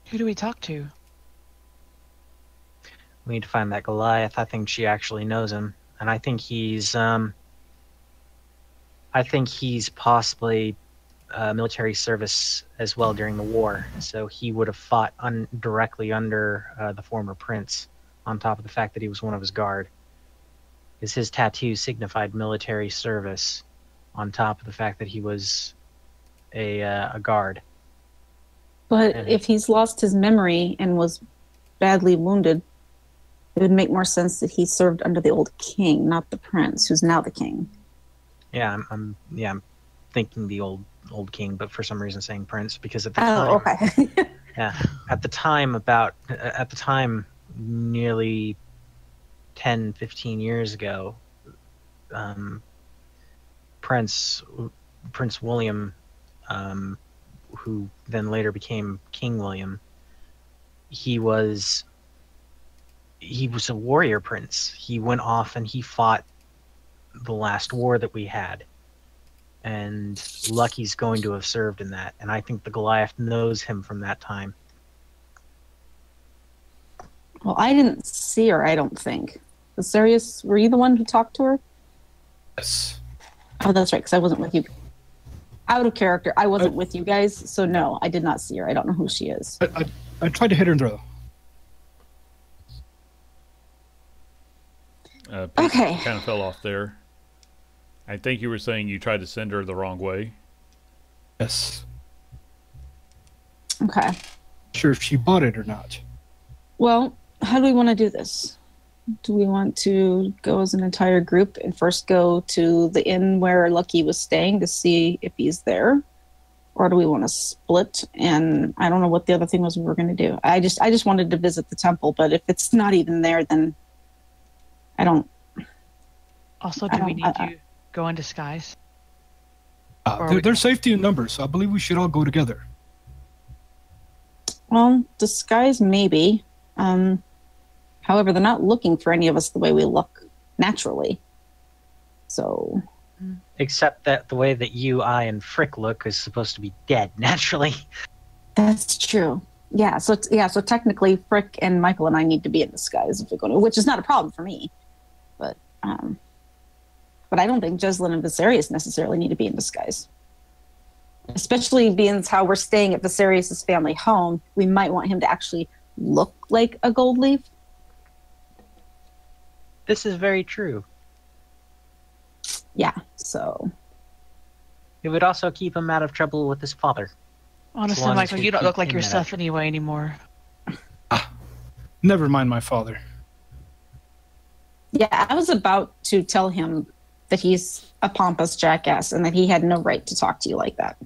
Who do we talk to? We need to find that Goliath. I think she actually knows him. And I think he's possibly military service as well during the war. So he would have fought directly under the former prince, on top of the fact that he was one of his guard. Because his tattoo signified military service, on top of the fact that he was a guard. But And- if he's lost his memory and was badly wounded, it would make more sense that he served under the old king, not the prince, who's now the king. Yeah, I'm thinking the old king, but for some reason saying prince because at the Oh, time, okay. yeah, at the time, nearly 10, 15 years ago, Prince William, who then later became King William, he was a warrior prince. He went off and he fought the last war that we had. And Lucky's going to have served in that. And I think the Goliath knows him from that time. Well, I didn't see her, I don't think. Sirius, were you the one who talked to her? Yes. Oh, that's right, because I wasn't with you. Out of character. I wasn't with you guys, so no, I did not see her. I don't know who she is. I tried to hit her in the Okay. Kind of fell off there. I think you were saying you tried to send her the wrong way. Yes. Okay. Sure if she bought it or not. Well, how do we want to do this? Do we want to go as an entire group and first go to the inn where Lucky was staying to see if he's there? Or do we want to split? And I don't know what the other thing was we were going to do. I just wanted to visit the temple, but if it's not even there, then I don't. Also, do we need to go in disguise? There's safety in numbers, so I believe we should all go together. Well, disguise maybe. However, they're not looking for any of us the way we look naturally. So. Except that the way that you, I, and Frick look is supposed to be dead naturally. That's true. Yeah. So technically, Frick and Michael and I need to be in disguise if we're going to, which is not a problem for me. But I don't think Jeslyn and Viserys necessarily need to be in disguise. Especially being how we're staying at Viserys' family home, we might want him to actually look like a gold leaf. This is very true. Yeah, so. It would also keep him out of trouble with his father. Honestly, long as Michael, we you don't keep look like him yourself anyway anymore. Never mind my father. Yeah, I was about to tell him that he's a pompous jackass and that he had no right to talk to you like that.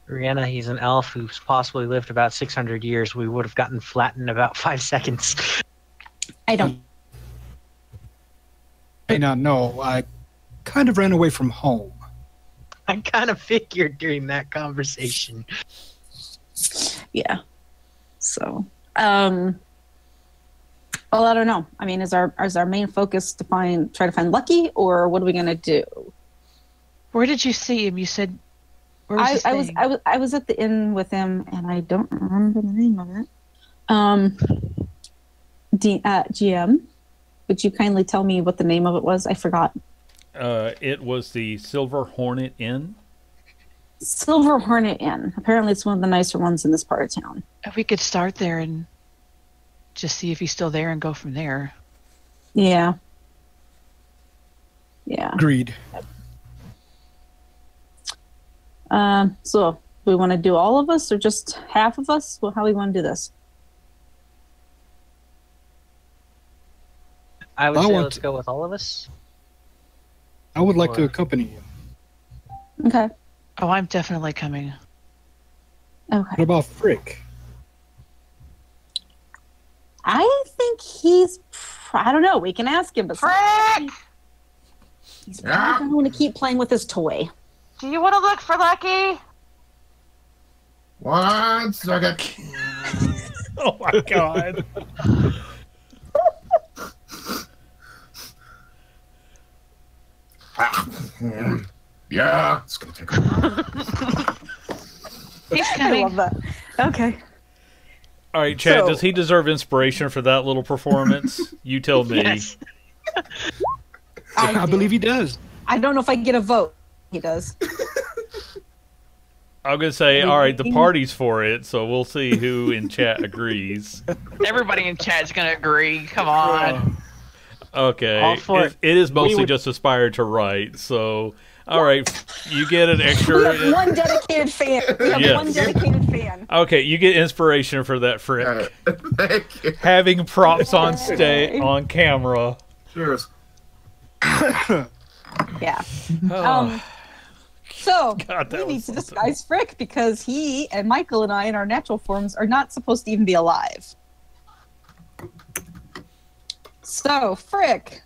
Rihanna, he's an elf who's possibly lived about 600 years. We would have gotten flattened in about 5 seconds. I don't. Hey, now, no, I kind of ran away from home. I kind of figured during that conversation. Yeah. So, well, I don't know. I mean, is our main focus to try to find Lucky, or what are we gonna do? Where did you see him? You said. Where was he staying? I was at the inn with him, and I don't remember the name of it. GM, would you kindly tell me what the name of it was? I forgot. It was the Silver Hornet Inn. Silver Hornet Inn. Apparently, it's one of the nicer ones in this part of town. If we could start there and just see if he's still there and go from there. Yeah. Yeah. Agreed. So, do we want to do all of us or just half of us? Well, how do we want to do this? I would say let's go with all of us. I would like to accompany you. Okay. Oh, I'm definitely coming. Okay. What about Frick? I think he's. I don't know. We can ask him, but Frick! He's probably going to want to keep playing with his toy. Do you want to look for Lucky? 1 second. Oh my god. Yeah, it's gonna take a while. He's I coming. love that. Okay. All right, Chad, So- does he deserve inspiration for that little performance? You tell me. Yes. I believe he does. I don't know if I get a vote. He does. I'm going to say, all right, the party's for it, so we'll see who in chat agrees. Everybody in chat's gonna agree. Come on. Okay. All for it. It is mostly would- just aspired to write, so, all right, you get an We extra. have one dedicated fan. We have Yes. one dedicated fan. Okay, you get inspiration for that, Frick. Thank you. Having props on camera. Cheers. Yeah. Oh, So God, that we was need to something. disguise Frick because he and Michael and I in our natural forms are not supposed to even be alive. So, Frick,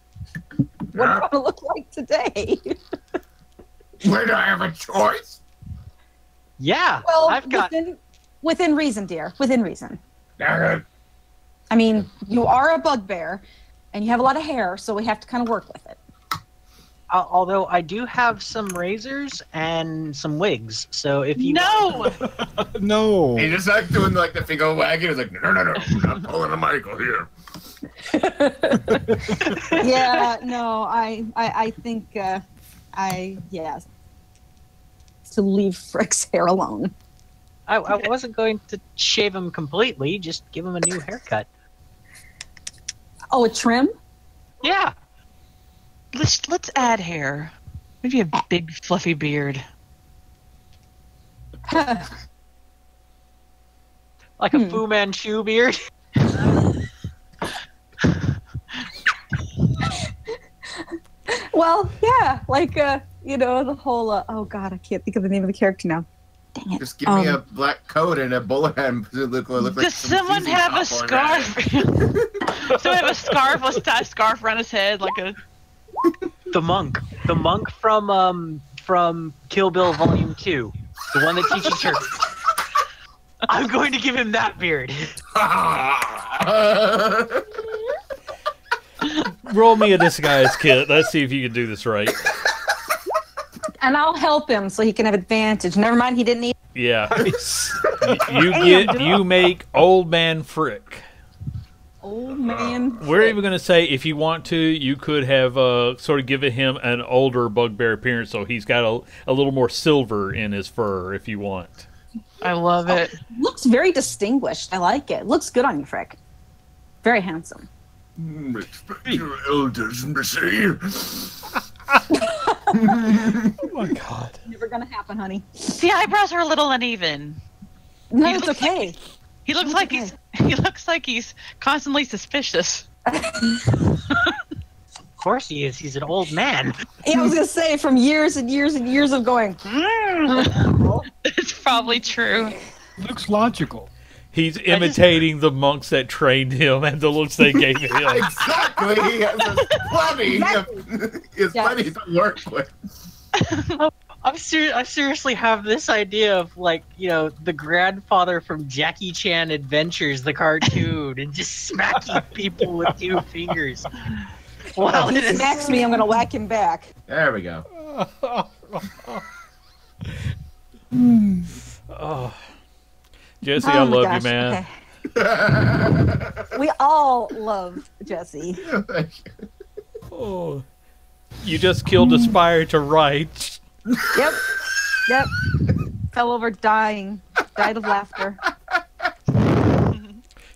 what do you want to look like today? Wait, do I have a choice? Yeah, Well, I've got. within reason, dear. Within reason. Dang it. I mean, you are a bugbear, and you have a lot of hair, so we have to kind of work with it. Although I do have some razors and some wigs, so if you No. No. He just like doing like the finger wagging. He's like, no, I'm not pulling a Michael here. Yeah, no, I think, yeah. to leave Frick's hair alone. I wasn't going to shave him completely, just give him a new haircut. Oh, a trim? Yeah. Let's add hair. Maybe a big fluffy beard. Like a Fu Manchu beard. Well, yeah, like you know, the whole oh god, I can't think of the name of the character now. Dang it. Just give me a black coat and a bullet head. Look like Does someone have a scarf? Someone have a scarf? Let's tie a scarf around his head like a. The monk from Kill Bill Volume 2, the one that teaches her. I'm going to give him that beard. Roll me a disguise kit. Let's see if you can do this right. And I'll help him so he can have advantage. Never mind, he didn't need. Yeah. You make Old Man Frick. Old man. We're even going to say, if you want to, you could have sort of given him an older bugbear appearance, so he's got a little more silver in his fur, if you want. I love it. Looks very distinguished. I like it. Looks good on you, Frick. Very handsome. Respect your elders, missy. Oh my god. Never gonna happen, honey. The eyebrows are a little uneven. No, He it's looks okay. He looks like he looks like he's constantly suspicious. Of course he is. He's an old man. Yeah, I was gonna say from years and years and years of going. It's probably true. Looks logical. He's imitating the monks that trained him and the looks they gave him. Exactly. He has plenty to work with. I seriously have this idea of, like, you know, the grandfather from Jackie Chan Adventures, the cartoon, and just smacking people with 2 fingers. Well, if he smacks me, I'm gonna whack him back. There we go. Oh. Jesse, I love you, man. Okay. We all love Jesse. Oh. You just killed Aspire to Right. Yep. Fell over dying. Died of laughter.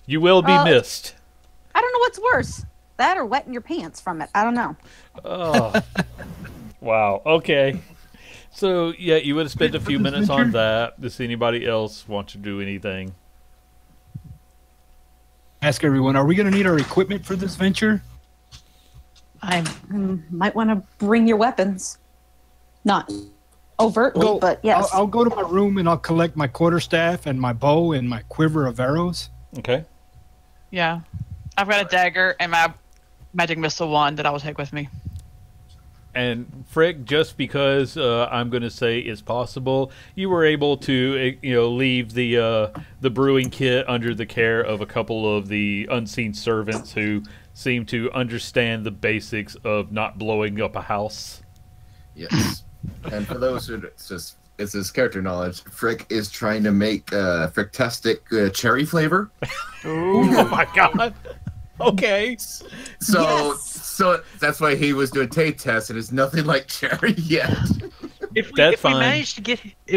You will be missed. I don't know what's worse. That or wetting your pants from it. I don't know. Oh. Wow. Okay. So, yeah, you would have spent a few minutes on that. Does anybody else want to do anything? Ask everyone, are we going to need our equipment for this venture? I might want to bring your weapons. Not overtly, but yes. I'll go to my room and I'll collect my quarterstaff and my bow and my quiver of arrows. Okay. Yeah. I've got a dagger and my magic missile wand that I will take with me. And Frick, just because I'm going to say it's possible, you were able to, leave the brewing kit under the care of a couple of the unseen servants who seem to understand the basics of not blowing up a house. Yes. And for those who it's his character knowledge, Frick is trying to make Fricktastic cherry flavor. Oh my god. Okay. So that's why he was doing taste tests, and it's nothing like cherry yet. If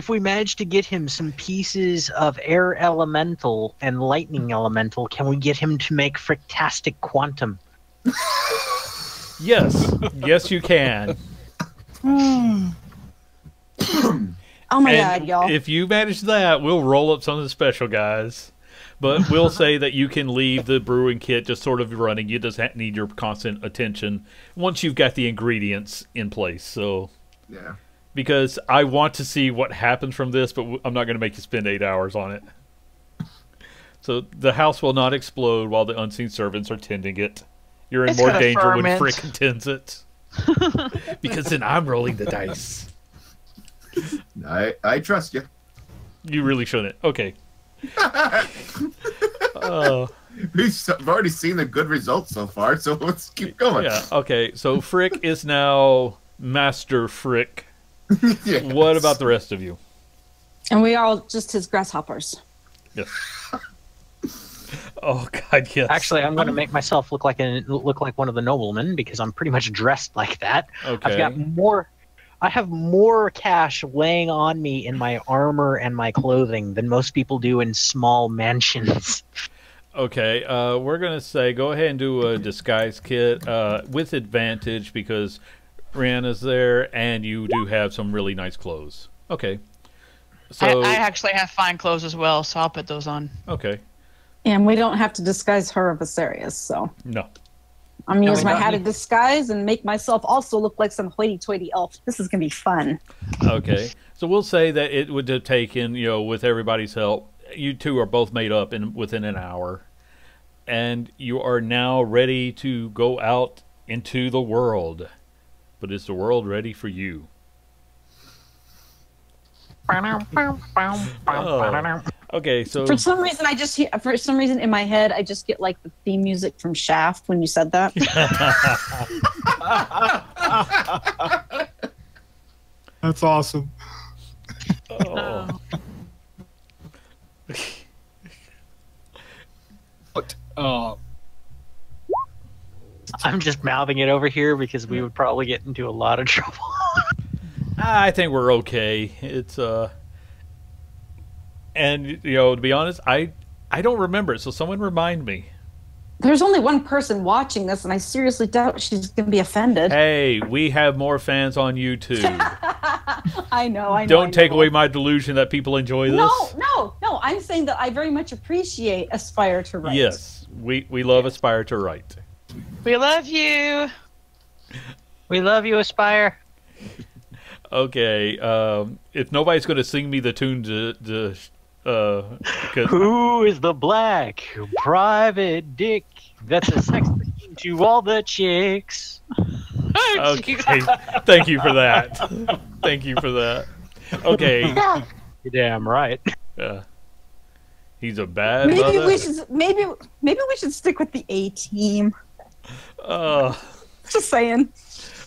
we manage to get him some pieces of air elemental and lightning elemental, can we get him to make Fricktastic quantum? Yes, you can. Oh my god, y'all. If you manage that, we'll roll up some of the special guys. But we'll say that you can leave the brewing kit just sort of running. You just need your constant attention once you've got the ingredients in place. So, yeah. Because I want to see what happens from this, but I'm not going to make you spend 8 hours on it. So the house will not explode while the unseen servants are tending it. You're in more danger when Frick tends it. Because then I'm rolling the dice. I trust you. You really shouldn't. Okay. We've already seen the good results so far, so let's keep going. Yeah, okay. So Frick is now Master Frick. Yes. What about the rest of you? And we are all just his grasshoppers. Yes. Oh god, yes. Actually, I'm going to make myself look like one of the noblemen because I'm pretty much dressed like that. Okay. I have more cash laying on me in my armor and my clothing than most people do in small mansions. Okay, we're going to say go ahead and do a disguise kit with advantage because Rihanna's there and you do have some really nice clothes. Okay. So I actually have fine clothes as well, so I'll put those on. Okay. And we don't have to disguise her of Asarius, so. No. I'm going to use we my don't hat need- of disguise and make myself also look like some hoity-toity elf. This is going to be fun. Okay. So we'll say that it would have taken, with everybody's help, you two are both made up within an hour. And you are now ready to go out into the world. But is the world ready for you? Oh. Okay, so For some reason, for some reason in my head, I just get like the theme music from Shaft when you said that. That's awesome. oh. But, I'm just mouthing it over here because we would probably get into a lot of trouble. I think we're okay. It's and to be honest, I don't remember it, so someone remind me. There's only one person watching this, and I seriously doubt she's going to be offended. Hey, we have more fans on YouTube. I know. Don't take away my delusion that people enjoy this. No. I'm saying that I very much appreciate Aspire to Write. Yes, we love Aspire to Write. We love you. We love you, Aspire. Okay, if nobody's going to sing me the tune because Who is the black private dick that's a sex machine to all the chicks? okay, thank you for that. Thank you for that. Okay, You're damn right. he's a bad Maybe mother. we should stick with the A team. Just saying.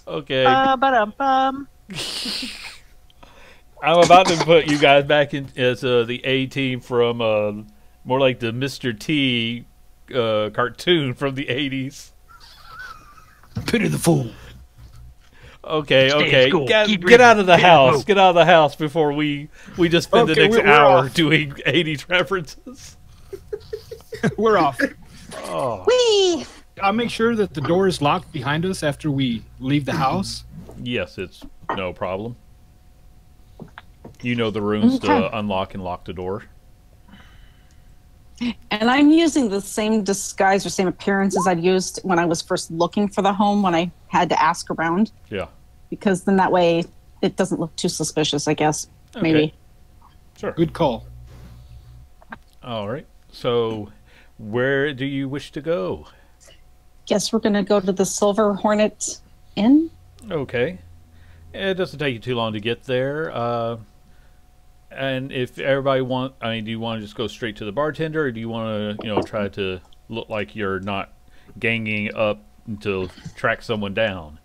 Okay. Ba-dum-bum. I'm about to put you guys back in as the A team from more like the Mr. T cartoon from the 80s. Pity the fool. Okay, Stay okay. in school. Keep Get reading. out of the Get in house. the Get out of the house before we just spend the Okay, next we're hour off. doing 80s references. We're off. Oh, Whee! I'll make sure that the door is locked behind us after we leave the house. yes, it's no problem. You know the rooms to unlock and lock the door. And I'm using the same disguise or same appearances I'd used when I was first looking for the home when I had to ask around. Yeah. Because then that way it doesn't look too suspicious, I guess. Okay. Maybe. Sure. Good call. All right. So, where do you wish to go? Guess we're going to go to the Silver Hornet Inn. Okay. It doesn't take you too long to get there. And if everybody do you want to just go straight to the bartender, or do you want to, try to look like you're not ganging up to track someone down?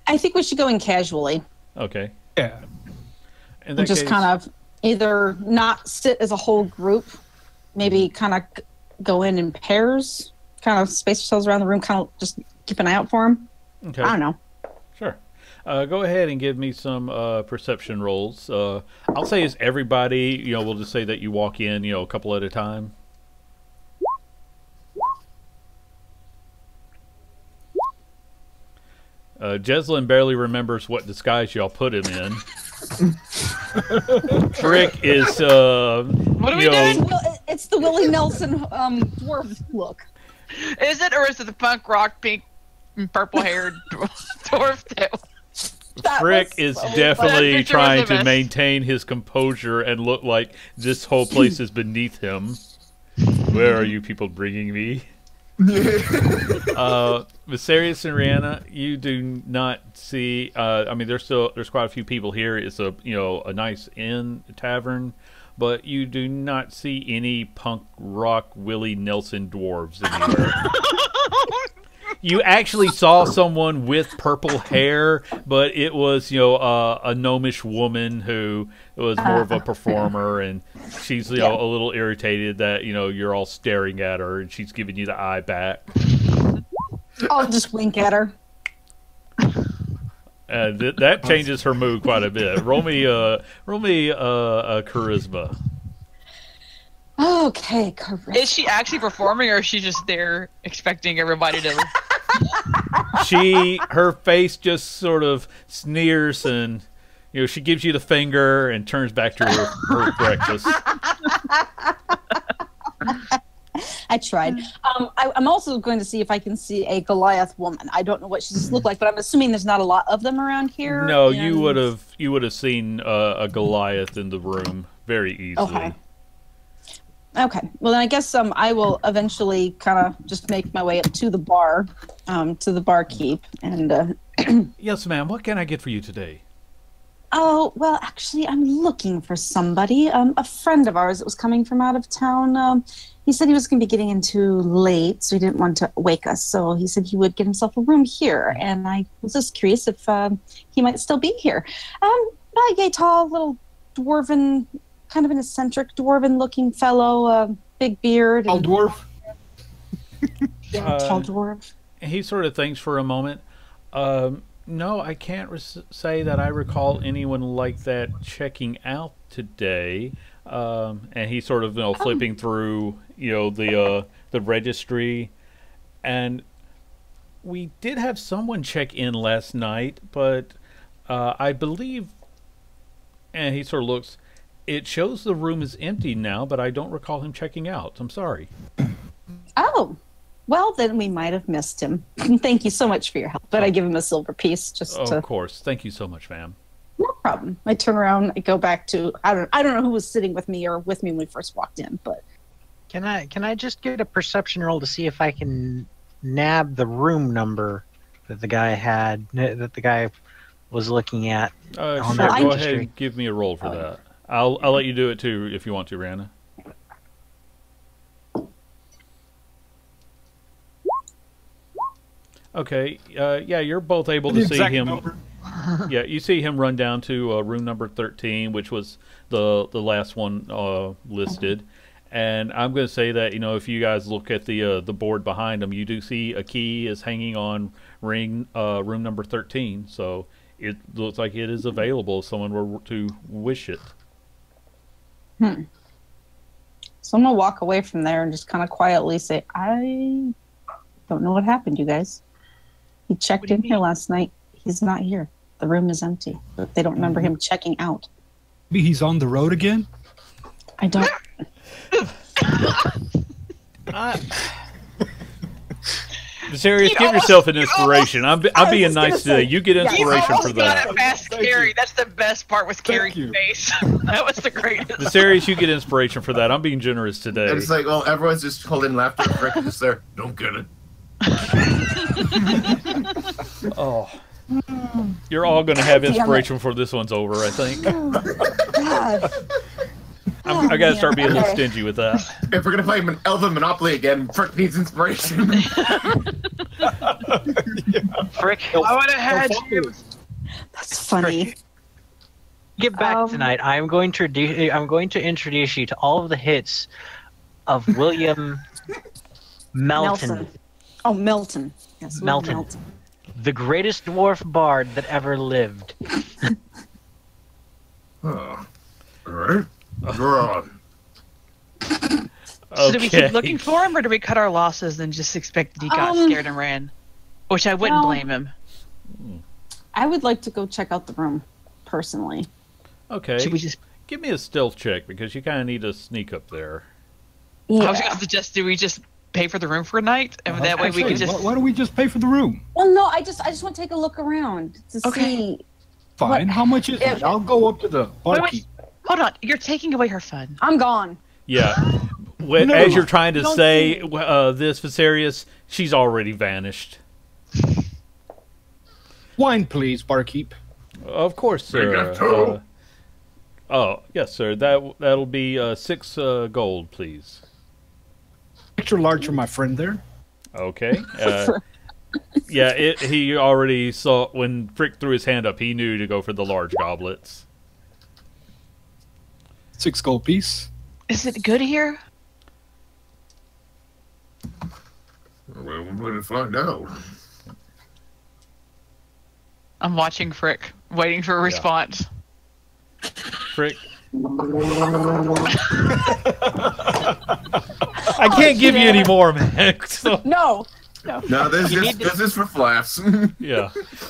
I think we should go in casually. Okay. Yeah. In that And just case- kind of either not sit as a whole group, maybe kind of go in pairs, kind of space yourselves around the room, kind of just keep an eye out for them. Okay. I don't know. Sure. Go ahead and give me some perception rolls. I'll say it's everybody. We'll just say that you walk in, a couple at a time. Jeslyn barely remembers what disguise y'all put him in. Frick is, What are we doing? It's the Willie Nelson dwarf look. Is it, or is it the punk rock pink and purple haired dwarf that That Frick was is so definitely That picture trying was the to best. maintain his composure and look like this whole place is beneath him. Where are you people bringing me? Viserius and Rihanna, you do not see. There's quite a few people here. It's a nice inn tavern, but you do not see any punk rock Willie Nelson dwarves anywhere. You actually saw someone with purple hair, but it was a gnomish woman who was more of a performer, and she's a little irritated that you're all staring at her, and she's giving you the eye back. I'll just wink at her. That changes her mood quite a bit. Roll me a charisma. Okay, correct. Is she actually performing, or is she just there expecting everybody to? Her face just sort of sneers, and she gives you the finger and turns back to her breakfast. I tried. I'm also going to see if I can see a Goliath woman. I don't know what she's look like, but I'm assuming there's not a lot of them around here. No, you would have seen a Goliath in the room very easily. Okay. Well, then I guess I will eventually kind of just make my way up to the bar, to the barkeep, and. Yes, ma'am. What can I get for you today? Oh, well, actually, I'm looking for somebody. A friend of ours that was coming from out of town. He said he was going to be getting in too late, so he didn't want to wake us. So he said he would get himself a room here. And I was just curious if he might still be here. A gay, tall, little dwarven, kind of an eccentric dwarven-looking fellow, big beard. Tall dwarf? Tall dwarf. He sort of thinks for a moment. No, I can't say that I recall anyone like that checking out today. And he's sort of flipping through the registry, and we did have someone check in last night, but I believe, and he sort of looks. It shows the room is empty now, but I don't recall him checking out. I'm sorry. Oh. Well, then we might have missed him. Thank you so much for your help. But I give him a silver piece Of course. Thank you so much, ma'am. No problem. I turn around. I go back to I don't know who was sitting with me or with me when we first walked in, but Can I just get a perception roll to see if I can nab the room number that the guy was looking at? Sure. Go ahead and give me a roll for that. I'll let you do it too if you want to, Rana. Okay, yeah, you're both able to see him. Yeah, you see him run down to room number 13, which was the last one listed. And I'm going to say that if you guys look at the board behind him, you do see a key is hanging on room number 13. So it looks like it is available if someone were to wish it. So I'm gonna walk away from there and just kind of quietly say, I don't know what happened, you guys. He checked in here last night. He's not here. The room is empty. They don't remember him checking out. Maybe he's on the road again? I don't. Serious, give yourself an inspiration. I'm being nice today. You get inspiration for that. Got it past Carrie. That's the best part with Carrie's face. That was the greatest. Serious, you get inspiration for that. I'm being generous today. And it's like, well, everyone's just holding laughter. Frick is just there. Don't get it. Oh, you're all going to have inspiration before this one's over, I think. I got to start being a little stingy with that. If we're going to play Elven Monopoly again, Frick needs inspiration. Frick, I would have had you. That's funny. Frick. Get back tonight. I'm going to introduce you to all of the hits of William Melton. Oh, Melton. Yes, Melton. The greatest dwarf bard that ever lived. All right. So do we keep looking for him, or do we cut our losses and just expect that he got scared and ran? Which I wouldn't blame him. I would like to go check out the room, personally. Okay. Should we just give me a stealth check because you kind of need to sneak up there? Yeah. I was going to suggest, do we just pay for the room for a night, and that way we can just. Why don't we just pay for the room? Well, no, I just want to take a look around to see. Fine. How much is it? I'll go up to the barkeep. Hold on, you're taking away her fun. I'm gone. Yeah. As you're trying to say this, Viserius, she's already vanished. Wine, please, barkeep. Of course, sir. Oh, yes, sir. That'll be 6 gold, please. Extra large for my friend there. Okay. Yeah, he already saw when Frick threw his hand up. He knew to go for the large goblets. 6 gold piece. Is it good here? Well, we're going to find out. I'm watching Frick, waiting for a response. Frick. I can't give you any more, man. So, No. No, this is for laughs. yeah.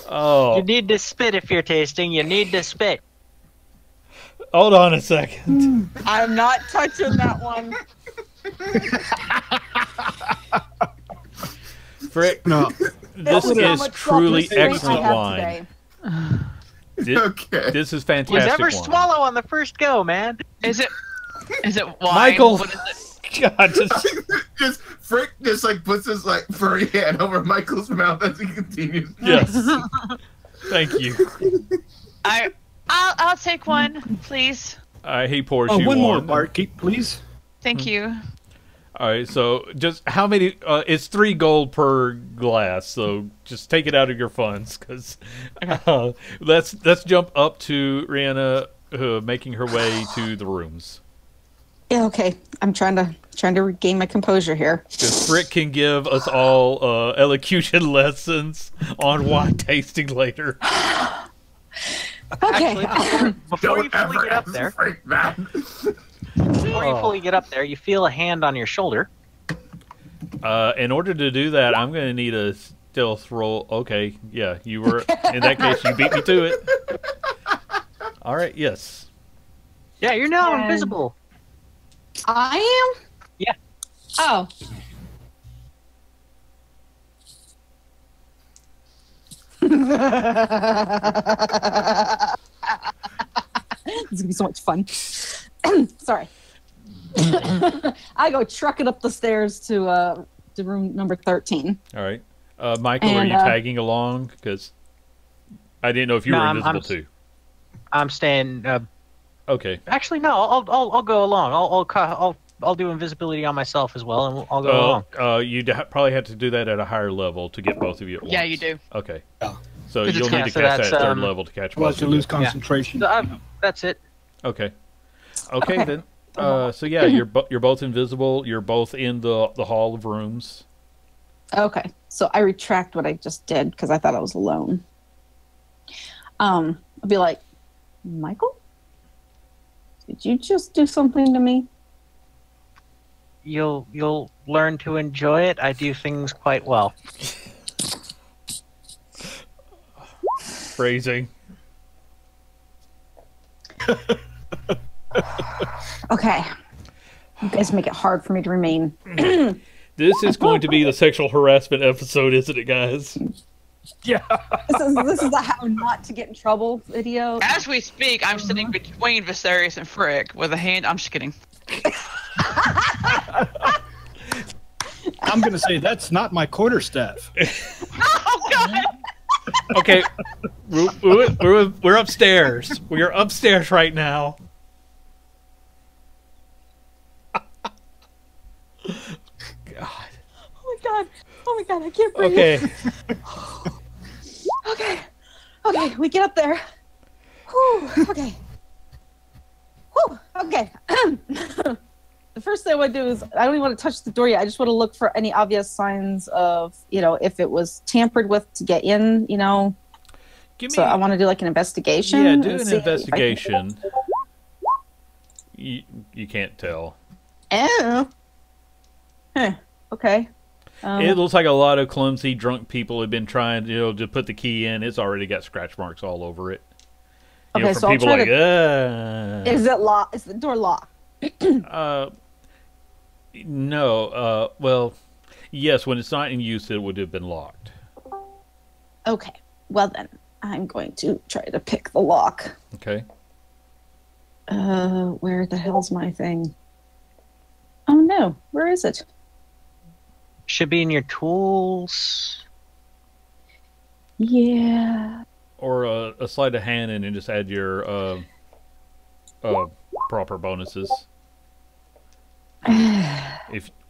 Oh. You need to spit if you're tasting. You need to spit. Hold on a second. I'm not touching that one. Frick, No. this That was how is much truly self-restraint I excellent have wine. today. Okay. This is You fantastic never wine. swallow on the first go, man. Is it wine? Michael. What is it? God, just Frick just like puts his like furry hand over Michael's mouth as he continues. yes. Thank you. I'll take one, please. He pours Oh, you one more, barkeep, please. Thank you. All right, so just how many? It's 3 gold per glass, so just take it out of your funds, because let's jump up to Rihanna making her way to the rooms. Yeah, okay. I'm trying to regain my composure here. Because Frick can give us all elocution lessons on wine tasting later. Okay. Actually, before you Don't fully ever get up ask there, Frick that. before you fully get up there, you feel a hand on your shoulder. In order to do that, I'm going to need a stealth roll. Okay, yeah, you were in that case. You beat me to it. All right, yes. Yeah, you're now And- invisible. I am? Yeah. Oh. This is gonna be so much fun. Sorry. I go trucking up the stairs to room number 13. All right, Michael, are And, you tagging along? Because I didn't know if you No, were I'm- invisible too. I'm staying. Okay. Actually, no. I'll go along. I'll do invisibility on myself as well, and I'll go along. You'd probably have to do that at a higher level to get both of you at once. Yeah, you do. Okay. Yeah. So 'Cause it's you'll need to so catch that that's, at 3rd um, level to catch Otherwise, both you of you. lose concentration. So, that's it. Okay. Okay. Then. So yeah, you're both invisible. You're both in the hall of rooms. Okay. So I retract what I just did because I thought I was alone. I'll be like, Michael? Did you just do something to me? You'll learn to enjoy it. I do things quite well. Phrasing. Okay. You guys make it hard for me to remain. This is going to be the sexual harassment episode, isn't it, guys? Yeah. This is the how not to get in trouble video. As we speak, I'm sitting between Viserys and Frick with a hand. I'm just kidding. I'm going to say that's not my quarterstaff. Oh God! Okay, we're upstairs. We are upstairs right now. Oh my god, I can't breathe. Okay. Okay, we get up there. Whew, okay. Whew, okay. The first thing I want to do is, I don't even want to touch the door yet. I just want to look for any obvious signs of, if it was tampered with to get in, Give me. So I want to do like an investigation. Yeah, do and an see if I can- investigation. You can't tell. Oh. Huh. Okay. It looks like a lot of clumsy drunk people have been trying, to put the key in. It's already got scratch marks all over it. Okay, from so I'll people try like, Is it locked? Is the door locked? No. Well, yes, when it's not in use, it would have been locked. Okay. Well then, I'm going to try to pick the lock. Okay. Where the hell's my thing? Oh no, where is it? Should be in your tools. Yeah. Or a sleight of hand and then just add your proper bonuses.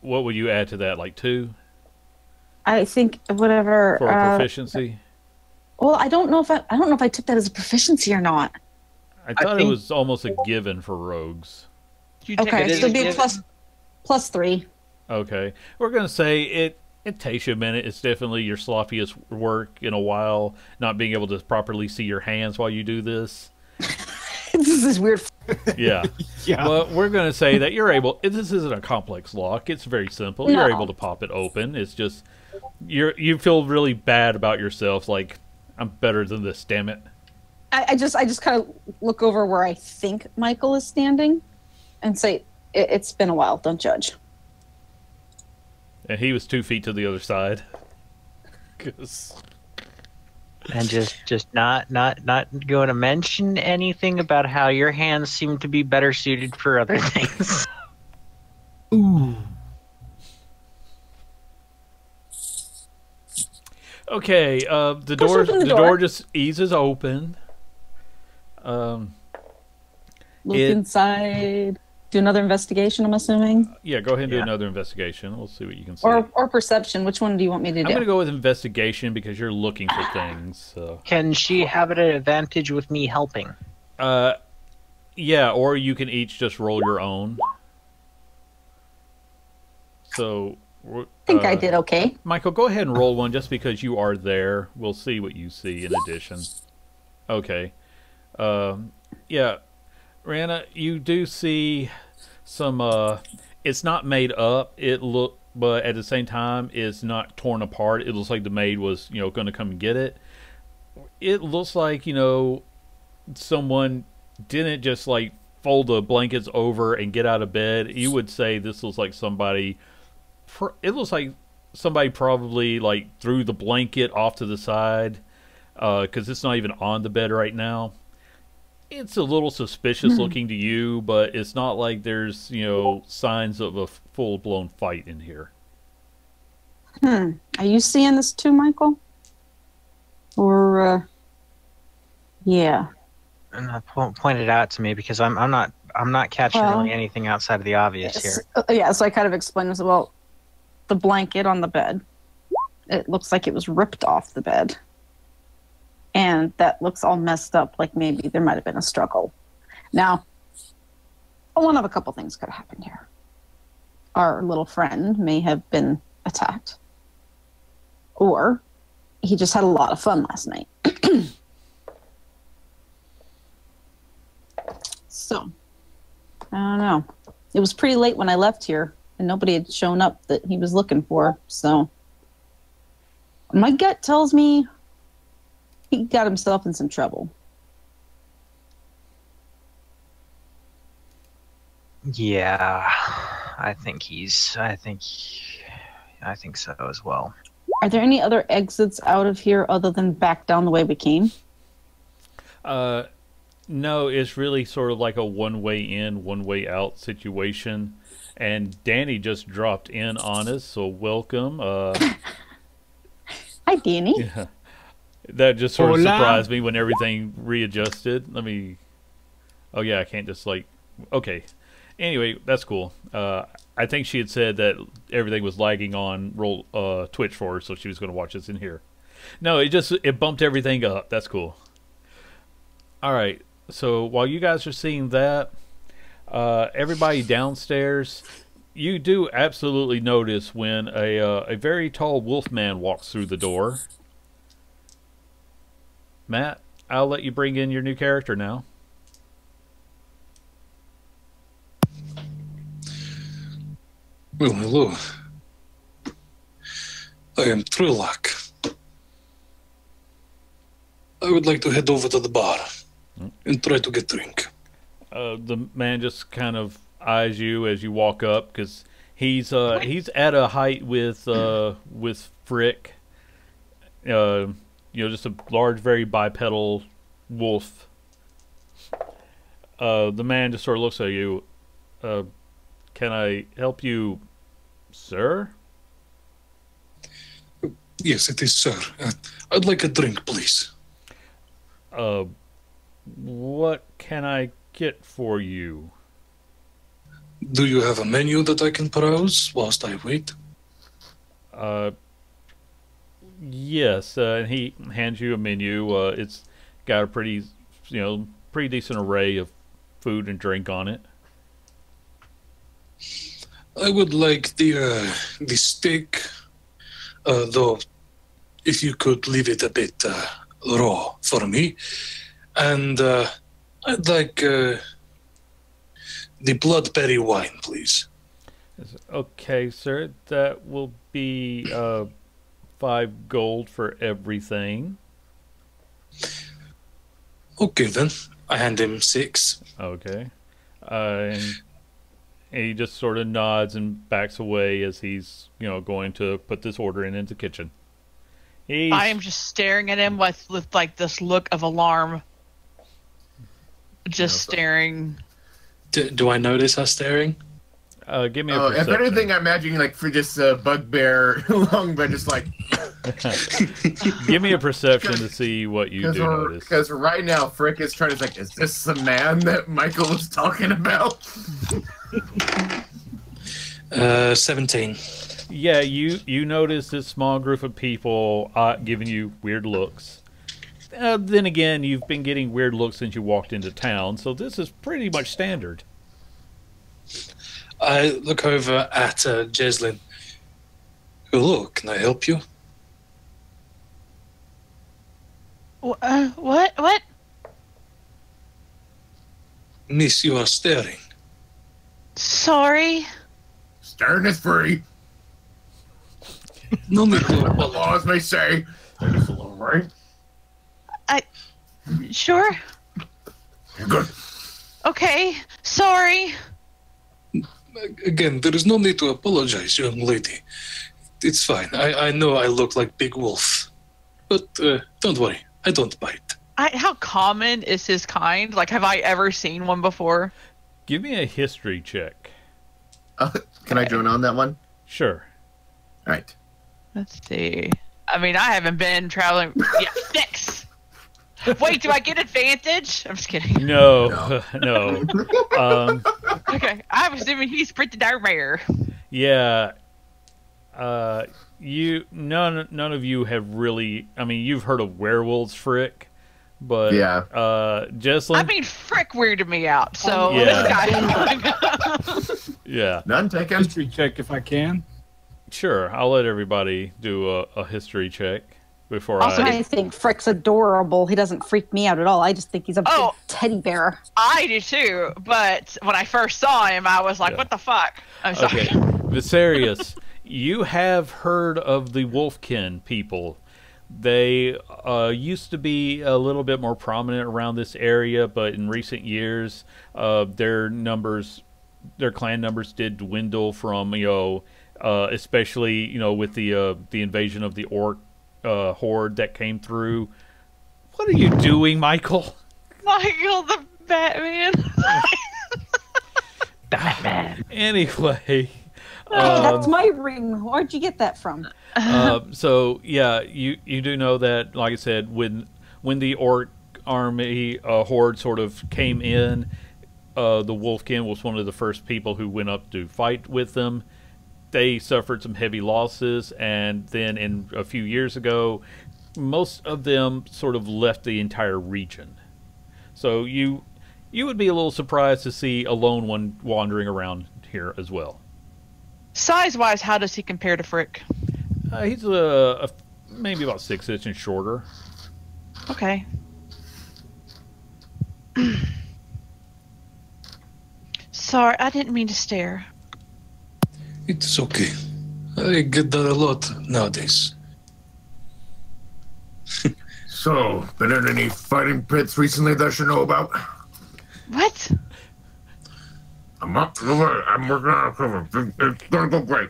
What would you add to that? Like 2 I think whatever. for proficiency? Well, I don't know if I took that as a proficiency or not. I thought it think- was almost a given for rogues. You take Okay, it so as it'd be a a plus 3. Okay, we're gonna say It takes you a minute. It's definitely your sloppiest work in a while, not being able to properly see your hands while you do this. This is weird. Yeah. Yeah. Well, we're going to say that you're able. This isn't a complex lock. It's very simple. No. You're able to pop it open. It's just you feel really bad about yourself. Like, I'm better than this. Damn it. I just kind of look over where I think Michael is standing, and say, "It's been a while. Don't judge." And he was 2 feet to the other side. 'Cause- And just not going to mention anything about how your hands seem to be better suited for other things. Ooh. Okay, the Push door open the the door door. just eases open. Look It- inside. Do another investigation. I'm assuming, Yeah, go ahead and do Yeah. another investigation. We'll see what you can see. or perception. Which one do you want me to I'm do? going to go with investigation because you're looking for things. So. Can she have an advantage with me helping? Yeah, or you can each just roll your own. So, I think I did okay. Michael, go ahead and roll one just because you are there. We'll see what you see in addition. Okay. Yeah, Rana, you do see some. It's not made up. But at the same time, it's not torn apart. It looks like the maid was, going to come and get it. It looks like someone didn't just like fold the blankets over and get out of bed. You would say this looks like somebody. It looks like somebody probably like threw the blanket off to the side because it's not even on the bed right now. It's a little suspicious looking to you, but it's not like there's signs of a full-blown fight in here. Are you seeing this too, Michael? Or yeah. And point it out to me because I'm not catching Well, really anything outside of the obvious here. Yeah, so I kind of explained this. Well, the blanket on the bed, it looks like it was ripped off the bed. And that looks all messed up, like maybe there might have been a struggle. Now, one of a couple things could have happened here. Our little friend may have been attacked. Or he just had a lot of fun last night. So, I don't know. It was pretty late when I left here, and nobody had shown up that he was looking for. So, my gut tells me he got himself in some trouble. Yeah, I think so as well. Are there any other exits out of here other than back down the way we came? No, it's really sort of like a one-way in, one-way out situation. And Danny just dropped in on us, so welcome. Hi, Danny. Yeah. That just sort of Hola. surprised me when everything readjusted. Oh yeah, I can't just okay. Anyway, that's cool. I think she had said that everything was lagging on Twitch for her, so she was going to watch us in here. No, it bumped everything up. That's cool. All right. So while you guys are seeing that, everybody downstairs, you do absolutely notice when a very tall wolf man walks through the door. Matt, I'll let you bring in your new character now. Well, hello. I am Trilak. I would like to head over to the bar and try to get drink. The man just kind of eyes you as you walk up because he's at a height with Frick. Just a large, very bipedal wolf. The man just sort of looks at you. Can I help you, sir? Yes, it is, sir. I'd like a drink, please. What can I get for you? Do you have a menu that I can browse whilst I wait? Yes, and he hands you a menu. It's got a pretty decent array of food and drink on it. I would like the steak Though, if you could leave it a bit raw for me. And I'd like the bloodberry wine, please. Okay, sir. That will be 5 gold for everything. Okay, then. I hand him 6. Okay. And he just sort of nods and backs away as he's, going to put this order into the kitchen. I am just staring at him with like this look of alarm. Just staring. Do I notice her staring? Give me a perception. If anything, I'm imagining like for just a bugbear long, but just like. Give me a perception to see what you do notice. Because right now, Frick is trying to like, is this the man that Michael was talking about? 17. Yeah, you notice this small group of people giving you weird looks. Then again, you've been getting weird looks since you walked into town, so this is pretty much standard. I look over at Jeslyn. Hello, can I help you? What? Miss, you are staring. Sorry. Staring is free. No need to The apologize. laws may say. It's a little right. Sure. Good. Okay. Sorry. Again, there is no need to apologize, young lady. It's fine. I know I look like Big Wolf. But don't worry, I don't bite. How common is his kind? Like, have I ever seen one before? Give me a history check. Can I join on that one? Sure. All right. Let's see. I mean, I haven't been traveling. Yeah, 6. Wait, do I get advantage? I'm just kidding. No. Okay, I'm assuming he's pretty darn rare. Yeah. None of you have really. I mean, you've heard of werewolves, Frick, but Yeah. Jeslyn. I mean, Frick weirded me out. So Yeah. this guy. Yeah. None taken. History check if I can. Sure. I'll let everybody do a history check before Also, I think Frick's adorable. He doesn't freak me out at all. I just think he's a big teddy bear. I do too, but when I first saw him, I was like, "What the fuck?" I'm sorry. Okay, Viserys, you have heard of the Wolfkin people. They used to be a little bit more prominent around this area, but in recent years, their clan numbers did dwindle from, especially, with the invasion of the orc horde that came through. What are you doing, Michael? Michael the Batman. Batman. Anyway. That's my ring. Where'd you get that from? So yeah, you do know that, like I said, when the orc army horde sort of came in, the Wolfkin was one of the first people who went up to fight with them. They suffered some heavy losses, and then a few years ago, most of them sort of left the entire region. So you would be a little surprised to see a lone one wandering around here as well. Size-wise, how does he compare to Frick? He's maybe about 6 inches shorter. Okay. Sorry, I didn't mean to stare. It's okay. I get that a lot nowadays. So, been in any fighting pits recently that I should know about? What? I'm working on a cover. It's gonna go great.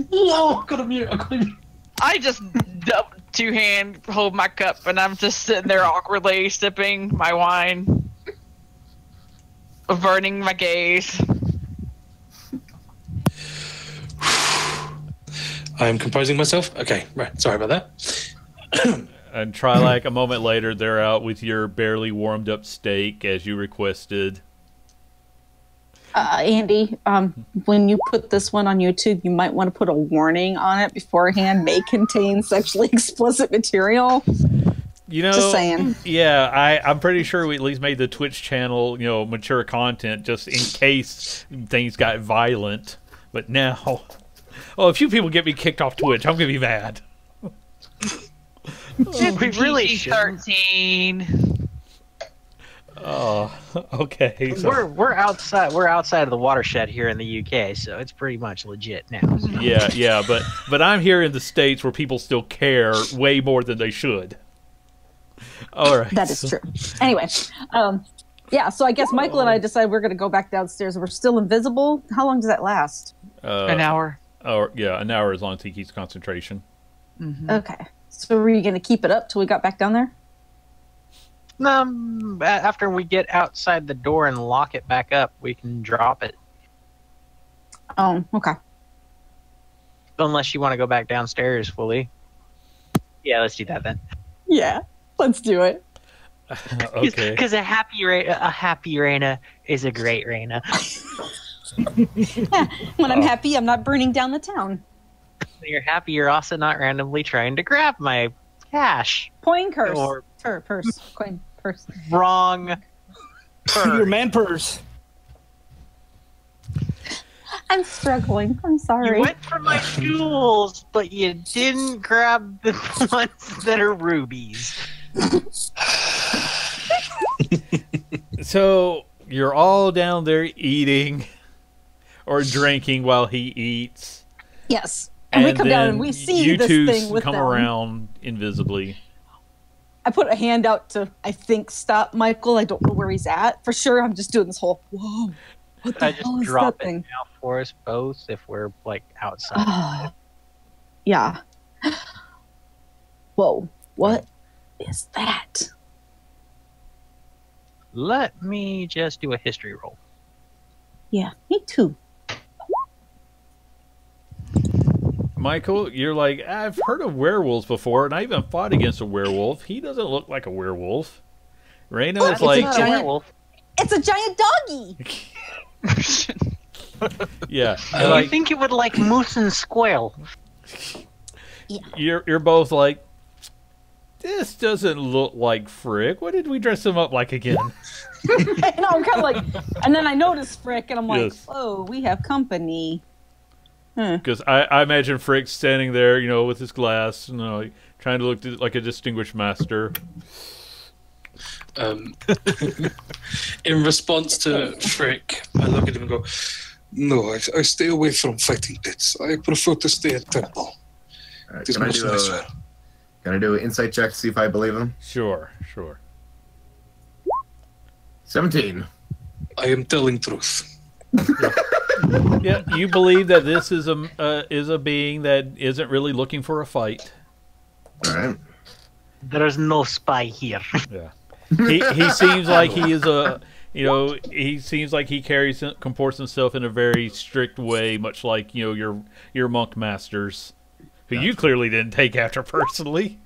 No, I got him here. I just two-hand hold my cup, and I'm just sitting there awkwardly sipping my wine, averting my gaze. I'm composing myself. Okay, right. Sorry about that. And try like a moment later, they're out with your barely warmed up steak as you requested. Andy, when you put this one on YouTube, you might want to put a warning on it beforehand. May contain sexually explicit material. You know, Just saying. Yeah, I'm pretty sure we at least made the Twitch channel, mature content just in case things got violent. But now, a few people get me kicked off Twitch. I'm gonna be mad. We really should. 13. Oh, okay. So, We're outside. We're outside of the watershed here in the UK, so it's pretty much legit now. So. yeah, but I'm here in the States where people still care way more than they should. All right. That is true. Anyway, yeah. So I guess Michael and I decided we're going to go back downstairs. We're still invisible. How long does that last? An hour. Or yeah, an hour as long as he keeps concentration. Mm-hmm. Okay. So were you going to keep it up till we got back down there? After we get outside the door and lock it back up, we can drop it. Oh, okay. Unless you want to go back downstairs fully. Yeah, let's do that then. Yeah, let's do it. Okay. Because a happy Reina is a great Reina. When I'm happy, I'm not burning down the town. When you're happy, you're also not randomly trying to grab my cash. Coin curse. Or Purse. Coin purse. wrong. Your man purse. I'm struggling. I'm sorry. You went for my jewels, but you didn't grab the ones that are rubies. So you're all down there eating or drinking while he eats. Yes. And we come down and we see you this two thing with come them. around invisibly. I put a hand out to, I think, stop Michael. I don't know where he's at. For sure, I'm just doing this whole, whoa. What the I hell just is drop that it thing? now for us both if we're like outside. Yeah. Whoa. What is that? Let me just do a history roll. Yeah, me too. Michael, you're like, I've heard of werewolves before, and I even fought against a werewolf. He doesn't look like a werewolf. Raina is It's like, a giant, it's a giant doggy. yeah. I think it would like moose and squirrel. Yeah. You're both like, this doesn't look like Frick. What did we dress him up like again? I know, I'm kind of like, and then I notice Frick, and I'm like, Yes. oh, we have company. Because I imagine Frick standing there, with his glass, like, trying to look like a distinguished master. In response to Frick, I look at him and go, "No, I stay away from fighting pits. I prefer to stay at temple. All right, It is most nicer." can I do an insight check to see if I believe him? Sure. 17. I am telling truth. Yeah, you believe that this is a being that isn't really looking for a fight. All right. There's no spy here. Yeah, he seems like he is he seems like he comports himself in a very strict way, much like your monk masters, who you clearly didn't take after personally.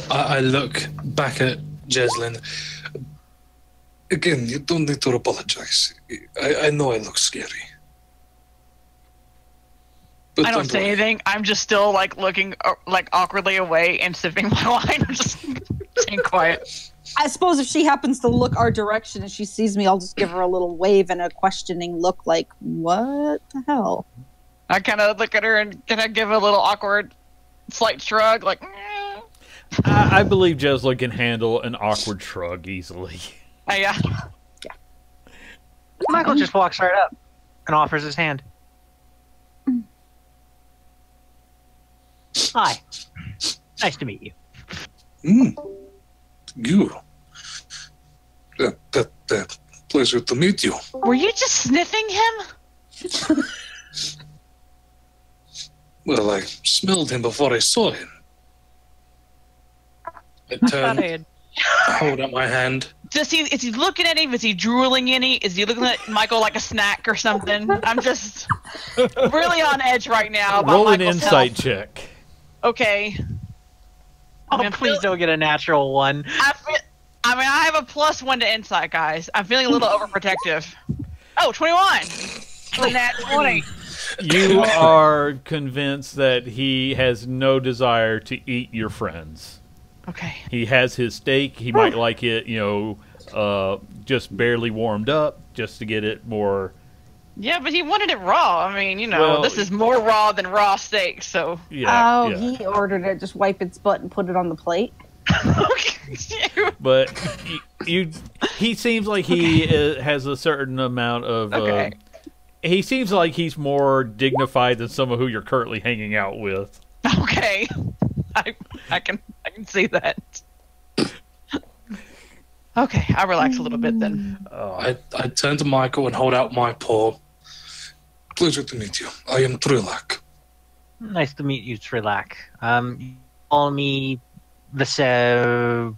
I look back at Jeslyn. Again, you don't need to apologize. I know I look scary. But I don't say worry. anything. I'm just still like looking like awkwardly away and sipping my wine. I'm just staying quiet. I suppose if she happens to look our direction and she sees me, I'll just give her a little wave and a questioning look like, what the hell? I kind of look at her and kind of give a little awkward, slight shrug, like. I believe Jeslyn can handle an awkward shrug easily. Yeah. Michael just walks right up and offers his hand. Hi. Nice to meet you. You. That pleasure to meet you. Were you just sniffing him? Well, I smelled him before I saw him. I turned, hold out my hand. Is he looking at him? Is he drooling any? Is he looking at Michael like a snack or something? I'm just really on edge right now. About Roll an Michael's insight health. check. Okay. Oh, please don't get a natural one. I have a +1 to insight, guys. I'm feeling a little overprotective. Oh, 21. For that 20. You are convinced that he has no desire to eat your friends. Okay. He has his steak. He might like it, just barely warmed up, just to get it more. Yeah, but he wanted it raw. I mean, Well, this is more raw than raw steak, so. Yeah. Oh, he ordered it. Just wipe its butt and put it on the plate. But he seems like he has a certain amount of. Okay. He seems like he's more dignified than some of who you're currently hanging out with. Okay. I can see that. Okay, I'll relax a little bit then. I turn to Michael and hold out my paw. Pleasure to meet you. I am Trilak. Nice to meet you, Trilak. You call me Wiesen.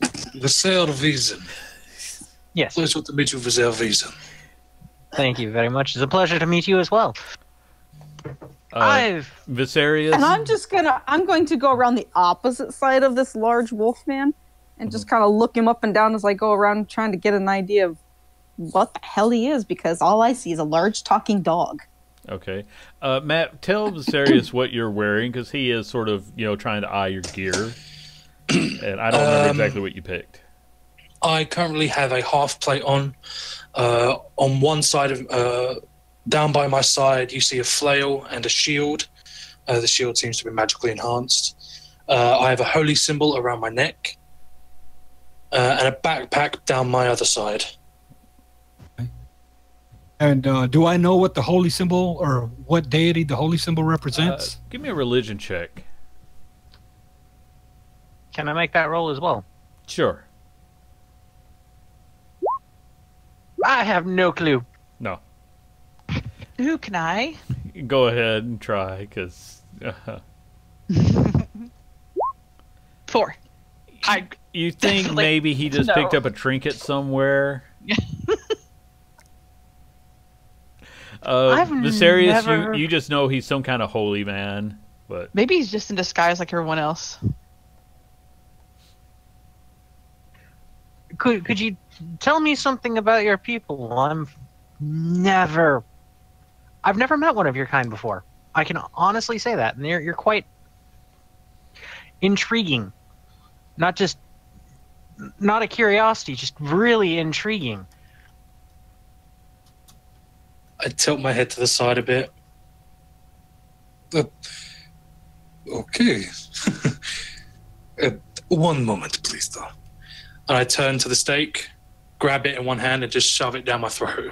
Viser Wiesen. Yes. Pleasure to meet you, Viser Wiesen. Thank you very much. It's a pleasure to meet you as well. Viserius. And I'm going to go around the opposite side of this large wolf man and just kind of look him up and down as I go around trying to get an idea of what the hell he is, because all I see is a large talking dog. Okay. Matt, tell Viserius what you're wearing, because he is sort of, trying to eye your gear. And I don't remember exactly what you picked. I currently have a half plate on. On one side of down by my side, you see a flail and a shield. The shield seems to be magically enhanced. I have a holy symbol around my neck, and a backpack down my other side. And do I know what the holy symbol or what deity the holy symbol represents? Give me a religion check. Can I make that roll as well? Sure. I have no clue. No. Ooh, can I? Go ahead and try, because... 4. You think Definitely maybe he just no. picked up a trinket somewhere? Viserius, never- you just know he's some kind of holy man, but... Maybe he's just in disguise like everyone else. Could you tell me something about your people? I've never met one of your kind before. I can honestly say that, and you're quite intriguing. Not a curiosity, just really intriguing. I tilt my head to the side a bit. Okay. One moment, please, though. And I turn to the steak, grab it in one hand, and just shove it down my throat.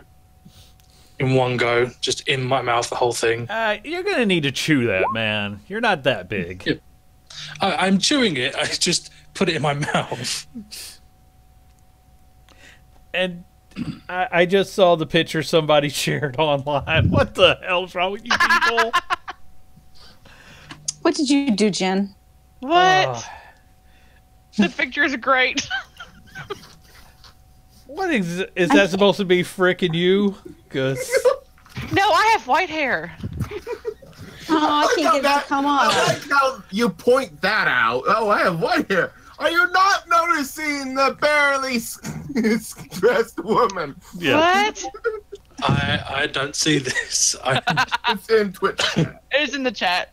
In one go, just in my mouth, the whole thing. You're going to need to chew that, man. You're not that big. Yeah. I'm chewing it. I just put it in my mouth. And I just saw the picture somebody shared online. What the hell's wrong with you people? What did you do, Jen? What? The picture is great. What is that supposed to be, frickin' you? 'Cause... No, I have white hair. Oh, I can't get it to come on. I like how you point that out. Oh, I have white hair. Are you not noticing the barely dressed woman? Yeah. What? I don't see this. It's in Twitch. It's in the chat.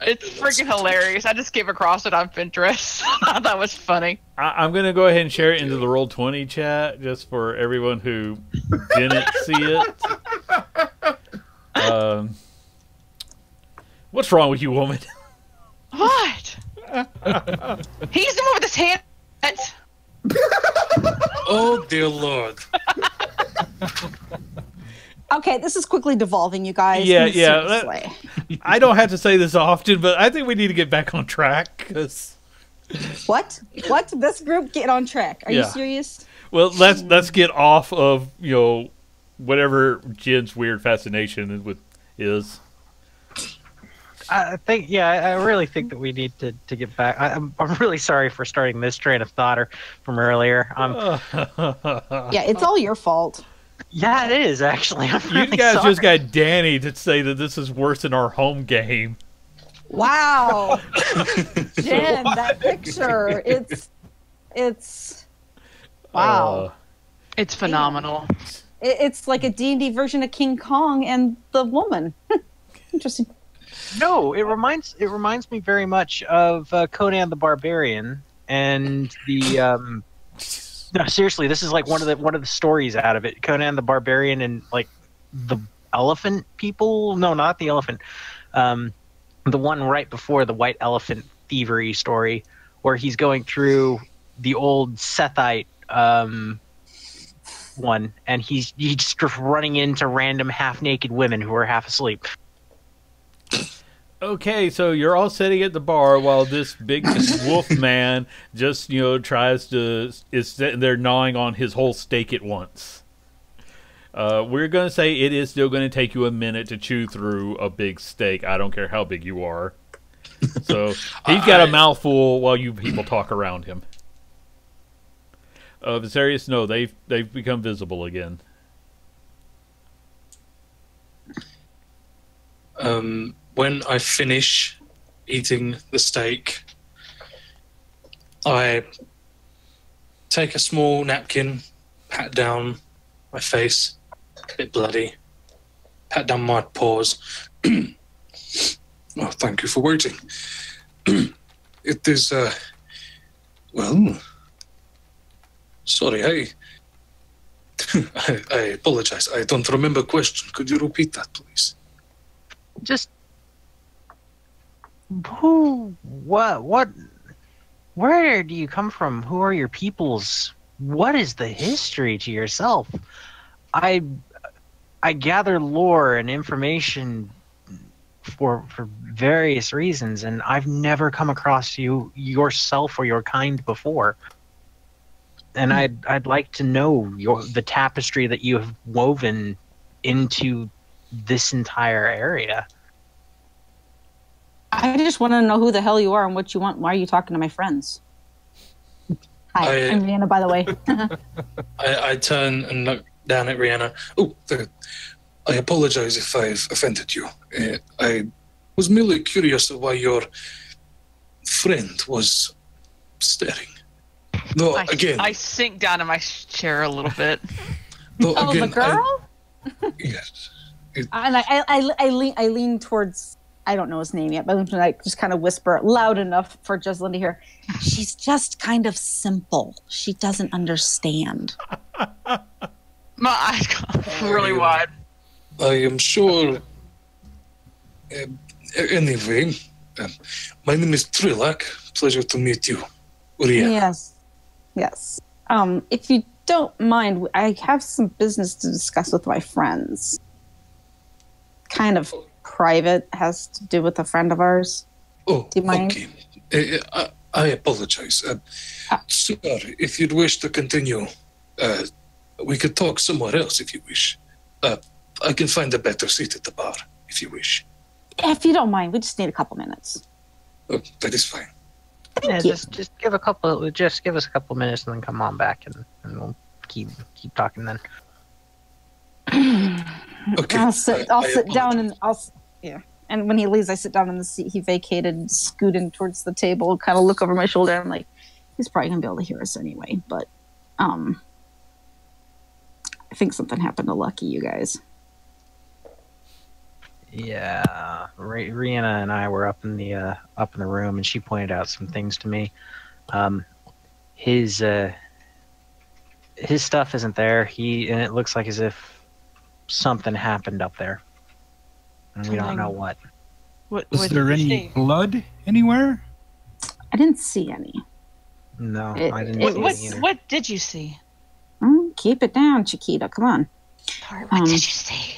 It's freaking hilarious. I just came across it on Pinterest. I thought that was funny. I'm going to go ahead and share it into the Roll20 chat just for everyone who didn't see it. What's wrong with you, woman? What? He's the one with his hand. Oh, dear Lord. Okay, this is quickly devolving, you guys. Yeah. Seriously. I don't have to say this often, but I think we need to get back on track. Cause... What? This group get on track. Are you Yeah. serious? Well, let's get off of, whatever Jen's weird fascination is. I really think that we need to get back. I'm really sorry for starting this train of thought from earlier. Yeah, it's all your fault. Yeah, it is, actually. I'm You really guys sorry. just got Danny to say that this is worse than our home game. Wow. Jen, that picture. It's wow. It's phenomenal. It's like a D&D version of King Kong and the woman. Interesting. No, it reminds me very much of Conan the Barbarian and the. No, seriously, this is like one of the stories out of it. Conan the Barbarian and like the elephant people. No, not the elephant. The one right before the white elephant thievery story, where he's going through the old Sethite one, and he's just running into random half-naked women who are half asleep. Okay, so you're all sitting at the bar while this big wolf man just, is sitting there gnawing on his whole steak at once. We're going to say it is still going to take you a minute to chew through a big steak. I don't care how big you are. So he's got a mouthful while you people talk around him. Viserius, no, they've become visible again. When I finish eating the steak, I take a small napkin, pat down my face, a bit bloody, pat down my paws. Oh, thank you for waiting. It is, sorry, I apologize. I don't remember question. Could you repeat that, please? Just who, what, where do you come from? Who are your peoples? What is the history to yourself? I gather lore and information for various reasons, and I've never come across you yourself or your kind before. And I'd like to know the tapestry that you have woven into this entire area. I just want to know who the hell you are and what you want. Why are you talking to my friends? Hi, I'm Rihanna, by the way. I turn and look down at Rihanna. Oh, I apologize if I've offended you. I was merely curious why your friend was staring. No, again. I sink down in my chair a little bit. No, oh, again, the girl? Yes. And I lean towards, I don't know his name yet, but I'm going to just kind of whisper loud enough for Jocelyn to hear. She's just kind of simple. She doesn't understand. My eyes got really wide. I am sure. Anyway, my name is Trilak. Pleasure to meet you. Uriah. Yes. If you don't mind, I have some business to discuss with my friends. Kind of private, has to do with a friend of ours. Oh, do you mind? Okay. I apologize. Sir, if you'd wish to continue, we could talk somewhere else if you wish. I can find a better seat at the bar if you wish. If you don't mind, we just need a couple minutes. Oh, that is fine. Yeah, just give us a couple minutes and then come on back and we'll keep talking then. Okay. I'll sit down and And when he leaves, I sit down in the seat he vacated, scoot in towards the table, kind of look over my shoulder. I'm like, he's probably gonna be able to hear us anyway. But I think something happened to Lucky, you guys. Yeah, Rihanna and I were up in the room, and she pointed out some things to me. His stuff isn't there. And it looks like as if something happened up there, and we don't know what. Was there any blood anywhere? I didn't see any. No, I didn't see any either. What did you see? Keep it down, Chiquita. Come on. What did you see?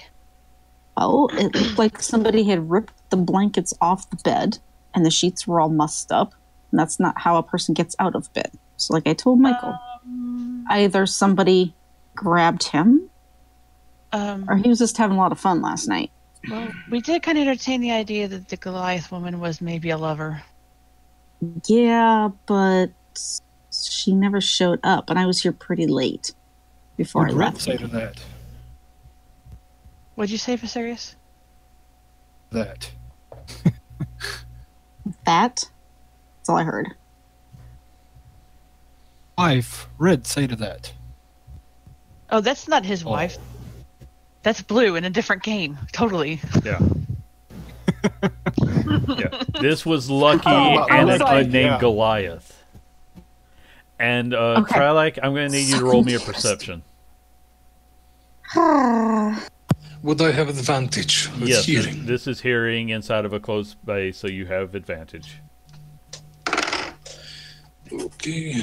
Oh, it looked like somebody had ripped the blankets off the bed, and the sheets were all mussed up. And that's not how a person gets out of bed. So, like I told Michael, either somebody grabbed him, or he was just having a lot of fun last night. Well, we did kind of entertain the idea that the Goliath woman was maybe a lover. Yeah, but she never showed up, and I was here pretty late before I left. Say to that. What'd you say, Viserius? That. That's all I heard. Wife, Red, say to that. Oh, that's not his wife. That's blue in a different game. Totally. Yeah. Yeah. This was Lucky Oh, I and was an like- unnamed Goliath. And Okay. Trilak, I'm going to need you to roll me a perception. Would I have advantage with Yes, hearing? this is hearing inside of a closed space, so you have advantage. Okay.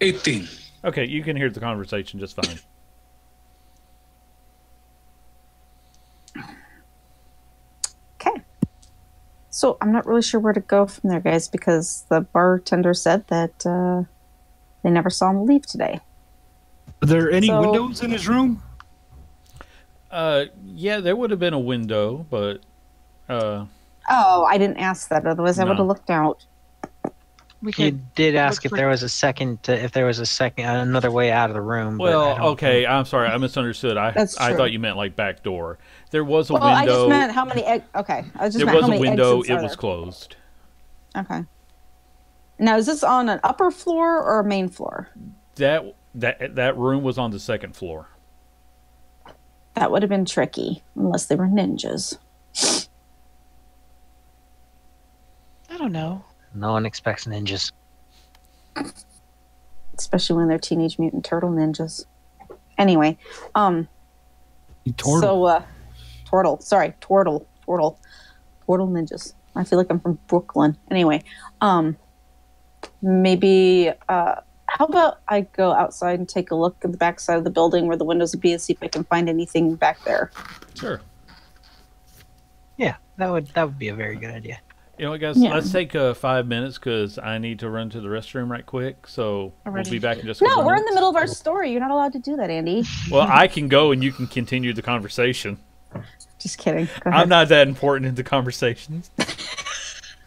18. Okay, you can hear the conversation just fine. Okay. So I'm not really sure where to go from there, guys, because the bartender said that they never saw him leave today. Are there any So- windows in his room? Yeah, there would have been a window, but Oh, I didn't ask that. Otherwise, I No. would have looked out. We You could. did ask look if for- there was another way out of the room. but I well, don't okay. I'm sorry, I misunderstood. I That's I true. thought you meant like back door. There was a Well, I window. just meant how many. Okay, I just there meant was how a many window. exits It are was there. closed. Okay. Now, is this on an upper floor or a main floor? That room was on the second floor. That would have been tricky, unless they were ninjas. I don't know. No one expects ninjas. Especially when they're Teenage Mutant Turtle ninjas. Anyway, Tortle. so, Tortle. Sorry, Tortle ninjas. I feel like I'm from Brooklyn. Anyway, maybe, how about I go outside and take a look at the back side of the building where the windows would be and see if I can find anything back there. Sure. Yeah, that would be a very good idea. You know what, guys? Yeah. Let's take 5 minutes because I need to run to the restroom right quick. So we'll Alrighty. be back in just a No, couple we're in the minutes. middle of our story. You're not allowed to do that, Andy. Well, I can go and you can continue the conversation. Just kidding. Go I'm ahead. not that important in the conversations.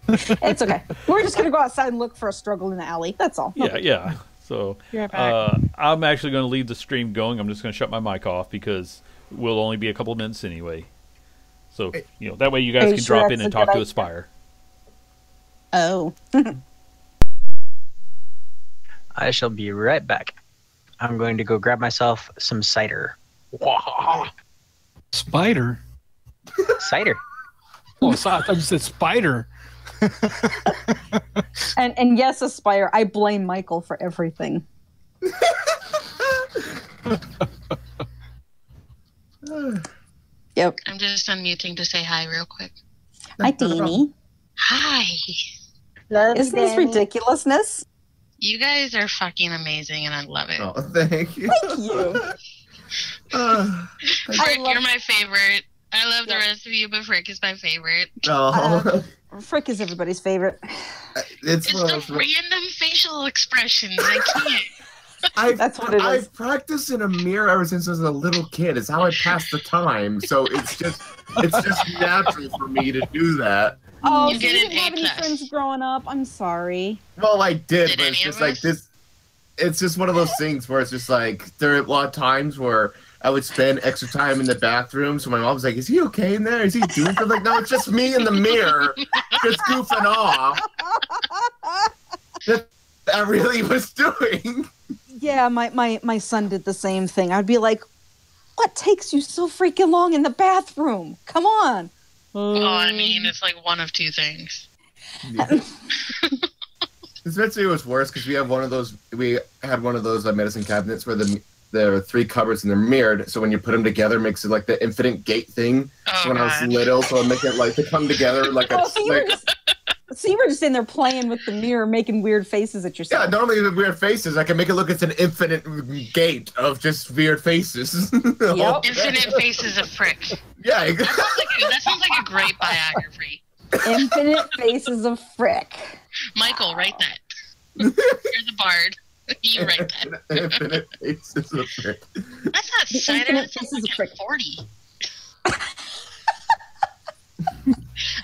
It's okay. We're just gonna go outside and look for a struggle in the alley. That's all. Yeah. So Be right back. I'm actually going to leave the stream going. I'm just going to shut my mic off because we'll only be a couple of minutes anyway. So that way you guys Are you can sure drop that's in and a talk good to idea? Aspire. Oh. I shall be right back. I'm going to go grab myself some cider. Spider? Cider. Oh, I thought you said spider. And yes, Aspire, I blame Michael for everything. Yep. I'm just unmuting to say hi real quick. Hi, Deanie. Hi. Isn't this ridiculousness? You guys are fucking amazing and I love it. Oh, thank you. Thank you. Frick, love- you're my favorite. I love the Yeah. rest of you, but Frick is my favorite. Oh, Frick is everybody's favorite. it's It's one the of those. random facial expressions. I can't. That's what it is. I've practiced in a mirror ever since I was a little kid. It's how I pass the time. So it's just natural for me to do that. Oh, You so get you an didn't have A+. any friends growing up? I'm sorry. Well, I did, Did but it's any just of like us? this. It's just one of those things where it's just like there are a lot of times where I would spend extra time in the bathroom. So my mom was like, "Is he okay in there? Is he doing something?" Like, no, it's just me in the mirror, just goofing off. That I really was doing. Yeah, my son did the same thing. I'd be like, what takes you so freaking long in the bathroom? Come on. Oh, I mean, it's like one of two things. Especially it was worse because we had one of those medicine cabinets where there are 3 cupboards and they're mirrored. So when you put them together, it makes it like the infinite gate thing. Oh, So when I God. was little, so I make it like to come together like a. Oh, so you were just in there playing with the mirror, making weird faces at Yeah, yourself. not only the weird faces, I can make it look it's an infinite gate of just weird faces. Yep. Infinite Faces of Frick. Yeah. That sounds like a great biography. Infinite faces of Frick. Michael, write that. You're the bard. You write that. Infinite faces of Frick. That's not cider. Infinite That's Faces of fucking Frick. 40.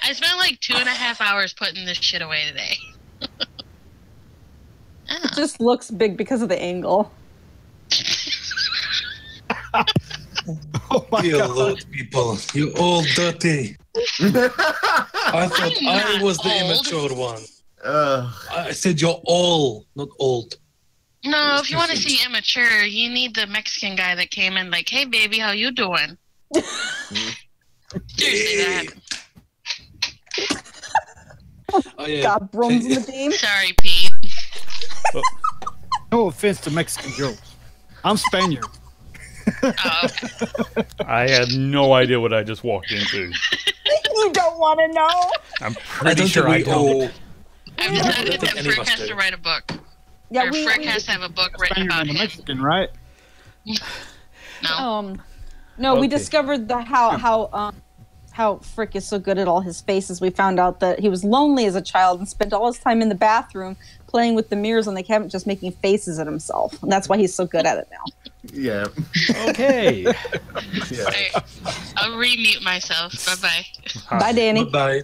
I spent like 2.5 hours putting this shit away today. It just looks big because of the angle. Oh my You god. old people. You all dirty. I thought I'm I not was the old. immature one. Ugh. I said you're all, not old. No, if you want to see immature, you need the Mexican guy that came in like, "Hey, baby, how you doing?" Seriously, that happened. Oh, yeah. Got brooms in the game. Sorry, Pete. No offense to Mexican girls. I'm Spaniard. Oh, okay. I had no idea what I just walked into. You don't want to know. I'm I pretty don't sure I think we don't. all. I've I decided don't that think any of Frick us has do. to write a book. Yeah, Or Frick has to have a book written Spaniard about and a him. Mexican, right? No. No, we Okay. discovered how Frick is so good at all his faces. We found out that he was lonely as a child and spent all his time in the bathroom playing with the mirrors on the cabinet, just making faces at himself. And that's why he's so good at it now. Yeah. Okay. Yeah. Alright. I'll remute myself. Bye-bye. Bye, Danny. Bye.